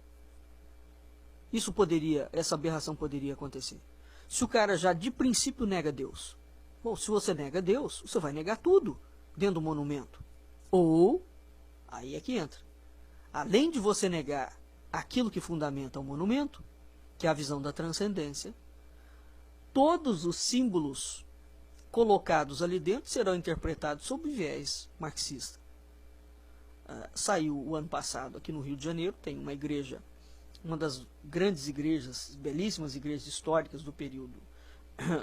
Essa aberração poderia acontecer. Se o cara já de princípio nega Deus. Bom, se você nega Deus, você vai negar tudo dentro do monumento. Ou, aí é que entra. Além de você negar aquilo que fundamenta o monumento, que é a visão da transcendência, todos os símbolos colocados ali dentro serão interpretados sob viés marxista. Saiu o ano passado aqui no Rio de Janeiro, tem uma igreja, uma das grandes igrejas, belíssimas igrejas históricas do período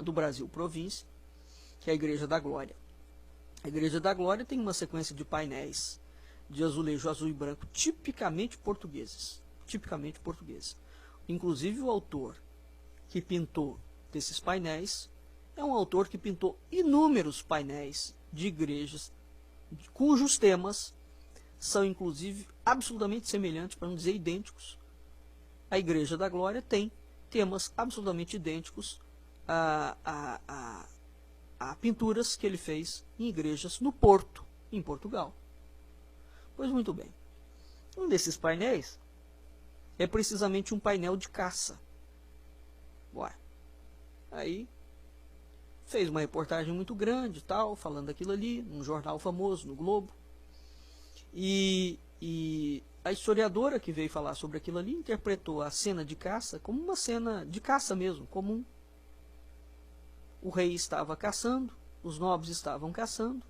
do Brasil província, que é a Igreja da Glória. A Igreja da Glória tem uma sequência de painéis de azulejo azul e branco tipicamente portugueses. Tipicamente portugueses. Inclusive o autor que pintou desses painéis é um autor que pintou inúmeros painéis de igrejas cujos temas são inclusive absolutamente semelhantes, para não dizer idênticos. A Igreja da Glória tem temas absolutamente idênticos a pinturas que ele fez em igrejas no Porto, em Portugal. Pois muito bem. Um desses painéis é precisamente um painel de caça. Ué. Aí fez uma reportagem muito grande, tal, falando aquilo ali, num jornal famoso, no Globo. E a historiadora que veio falar sobre aquilo ali interpretou a cena de caça como uma cena de caça mesmo, comum. O rei estava caçando, os nobres estavam caçando,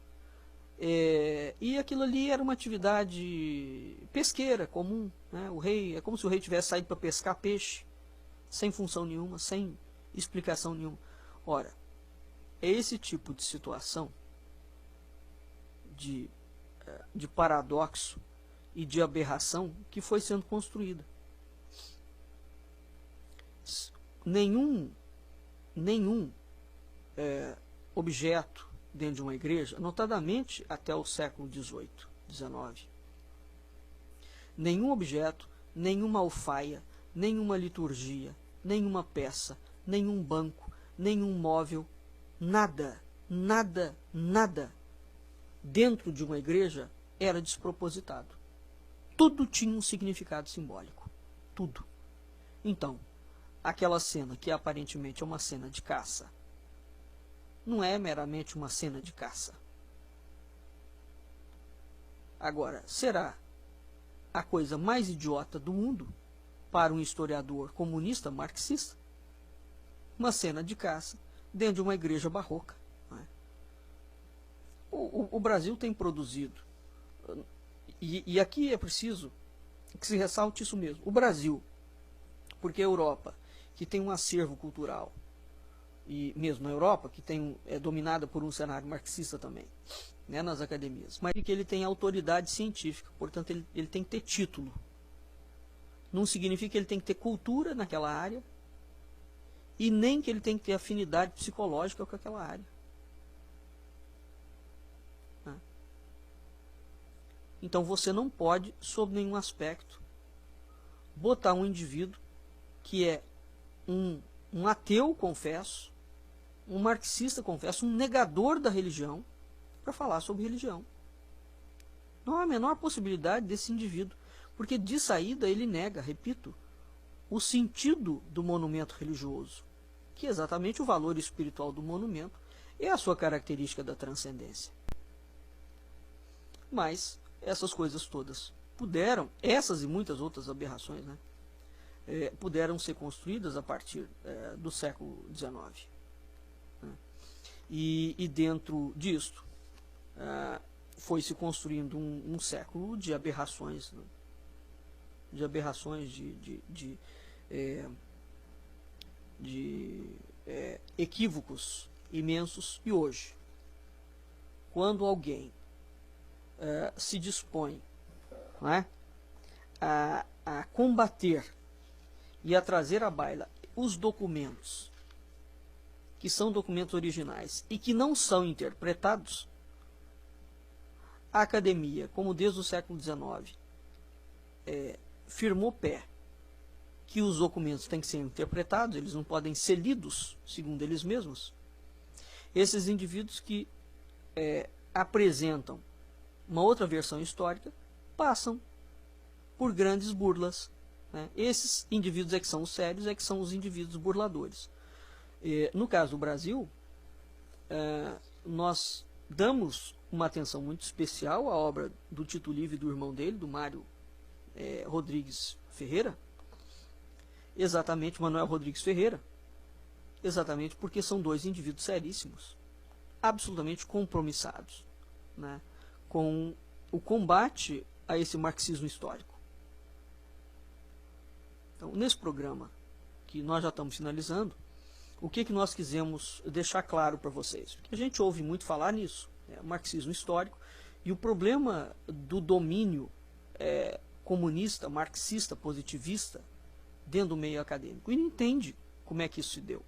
e aquilo ali era uma atividade pesqueira comum, né? O rei, é como se o rei tivesse saído para pescar peixe, sem função nenhuma, sem explicação nenhuma. Ora, é esse tipo de situação de paradoxo e de aberração que foi sendo construída. Nenhum objeto dentro de uma igreja, notadamente até o século XVIII, XIX, nenhum objeto, nenhuma alfaia, nenhuma liturgia, nenhuma peça, nenhum banco, nenhum móvel, nada, nada, nada dentro de uma igreja era despropositado. Tudo tinha um significado simbólico. Tudo. Então, aquela cena que aparentemente é uma cena de caça, não é meramente uma cena de caça. Agora, será a coisa mais idiota do mundo para um historiador comunista marxista? Uma cena de caça dentro de uma igreja barroca. Não é? O Brasil tem produzido, e aqui é preciso que se ressalte isso mesmo, o Brasil, porque a Europa, que tem um acervo cultural, e mesmo na Europa, que é dominada por um cenário marxista também, né, nas academias, mas que ele tem autoridade científica, portanto ele tem que ter título. Não significa que ele tem que ter cultura naquela área, e nem que ele tem que ter afinidade psicológica com aquela área. Né? Então você não pode, sob nenhum aspecto, botar um indivíduo que é um ateu, confesso, um marxista, confesso, um negador da religião, para falar sobre religião. Não há a menor possibilidade desse indivíduo, porque de saída ele nega, repito, o sentido do monumento religioso, que é exatamente o valor espiritual do monumento, é a sua característica da transcendência. Mas essas coisas todas puderam, essas e muitas outras aberrações, né, puderam ser construídas a partir do século XIX. Né? E dentro disto, foi se construindo um século de aberrações, né? De aberrações, de equívocos imensos. E hoje, quando alguém se dispõe, não é, a combater e a trazer à baila os documentos que são documentos originais e que não são interpretados, a academia, como desde o século XIX, firmou pé que os documentos têm que ser interpretados, eles não podem ser lidos, segundo eles mesmos. Esses indivíduos que apresentam uma outra versão histórica passam por grandes burlas. Né? Esses indivíduos é que são os sérios, é que são os indivíduos burladores. No caso do Brasil, nós damos uma atenção muito especial à obra do Tito Livre e do irmão dele, do Mário Rodrigues Ferreira, exatamente, Manuel Rodrigues Ferreira, exatamente porque são dois indivíduos seríssimos, absolutamente compromissados, né, com o combate a esse marxismo histórico. Então, nesse programa, que nós já estamos finalizando, o que nós quisemos deixar claro para vocês? Porque a gente ouve muito falar nisso, marxismo histórico, e o problema do domínio comunista, marxista, positivista, dentro do meio acadêmico. E não entende como é que isso se deu.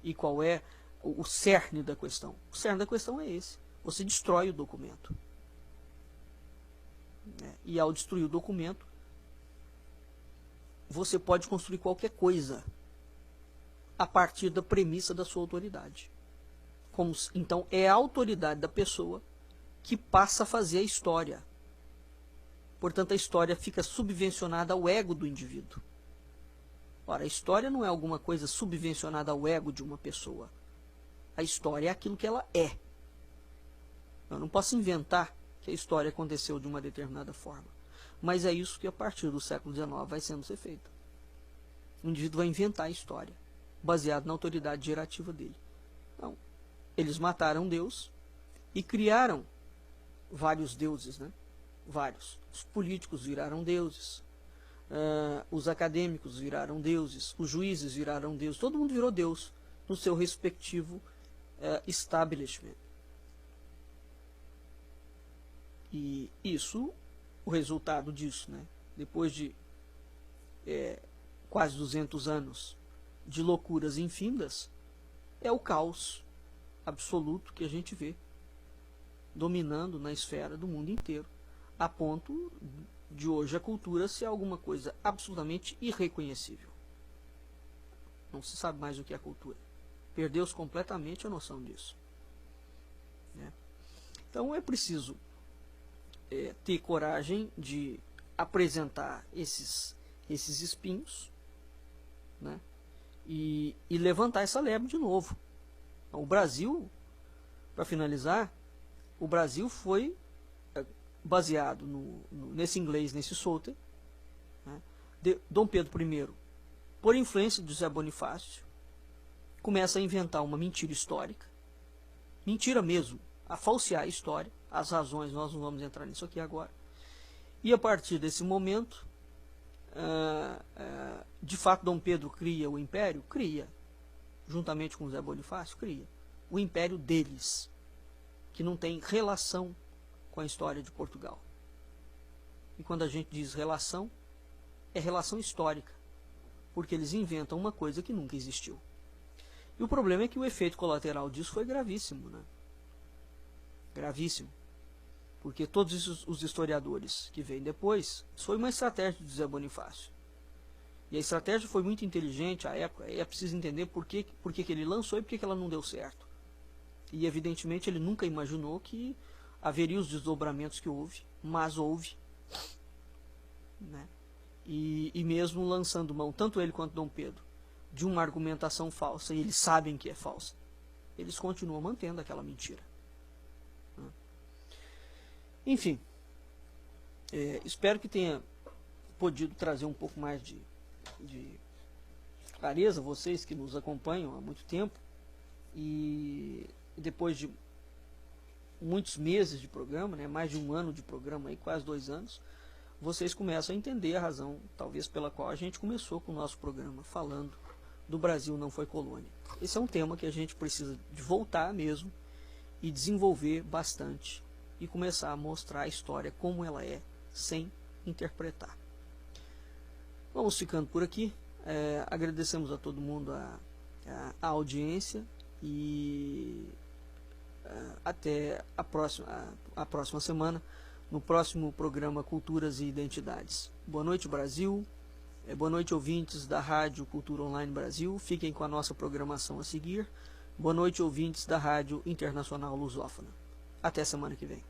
E qual é o cerne da questão. O cerne da questão é esse. Você destrói o documento. E ao destruir o documento, você pode construir qualquer coisa a partir da premissa da sua autoridade. Então, é a autoridade da pessoa que passa a fazer a história. Portanto, a história fica subvencionada ao ego do indivíduo. Ora, a história não é alguma coisa subvencionada ao ego de uma pessoa. A história é aquilo que ela é. Eu não posso inventar que a história aconteceu de uma determinada forma. Mas é isso que a partir do século XIX vai sendo ser feito. O indivíduo vai inventar a história, baseado na autoridade gerativa dele. Então, eles mataram Deus e criaram vários deuses, né? Vários. Os políticos viraram deuses, os acadêmicos viraram deuses, os juízes viraram deuses, todo mundo virou Deus no seu respectivo establishment. E isso, o resultado disso, né? Depois de quase 200 anos de loucuras infindas, é o caos absoluto que a gente vê dominando na esfera do mundo inteiro, a ponto de hoje a cultura ser alguma coisa absolutamente irreconhecível. Não se sabe mais o que é cultura. Perdeu-se completamente a noção disso. Né? Então é preciso ter coragem de apresentar esses espinhos, né? E levantar essa lebre de novo. O Brasil, para finalizar, o Brasil foi baseado nesse inglês, nesse Souter, né? Dom Pedro I, por influência de José Bonifácio, começa a inventar uma mentira histórica, mentira mesmo, a falsear a história, as razões, nós não vamos entrar nisso aqui agora, e a partir desse momento, de fato Dom Pedro cria o império, juntamente com José Bonifácio, cria o império deles, que não tem relação com a história de Portugal. E quando a gente diz relação, é relação histórica, porque eles inventam uma coisa que nunca existiu. E o problema é que o efeito colateral disso foi gravíssimo, né? Gravíssimo. Porque todos os historiadores que vêm depois, isso foi uma estratégia de José Bonifácio. E a estratégia foi muito inteligente à época, é preciso entender por que ele lançou e por que ela não deu certo. E evidentemente ele nunca imaginou que haveria os desdobramentos que houve, mas houve. Né? E mesmo lançando mão, tanto ele quanto Dom Pedro, de uma argumentação falsa, e eles sabem que é falsa, eles continuam mantendo aquela mentira. Né? Enfim, espero que tenha podido trazer um pouco mais de clareza, vocês que nos acompanham há muito tempo, e depois de muitos meses de programa, né, mais de um ano de programa, aí, quase 2 anos, vocês começam a entender a razão, talvez, pela qual a gente começou com o nosso programa, falando do Brasil não foi colônia. Esse é um tema que a gente precisa de voltar mesmo e desenvolver bastante e começar a mostrar a história como ela é, sem interpretar. Vamos ficando por aqui. Agradecemos a todo mundo a audiência e até a próxima semana, no próximo programa Culturas e Identidades. Boa noite, Brasil. Boa noite, ouvintes da Rádio Cultura Online Brasil. Fiquem com a nossa programação a seguir. Boa noite, ouvintes da Rádio Internacional Lusófona. Até semana que vem.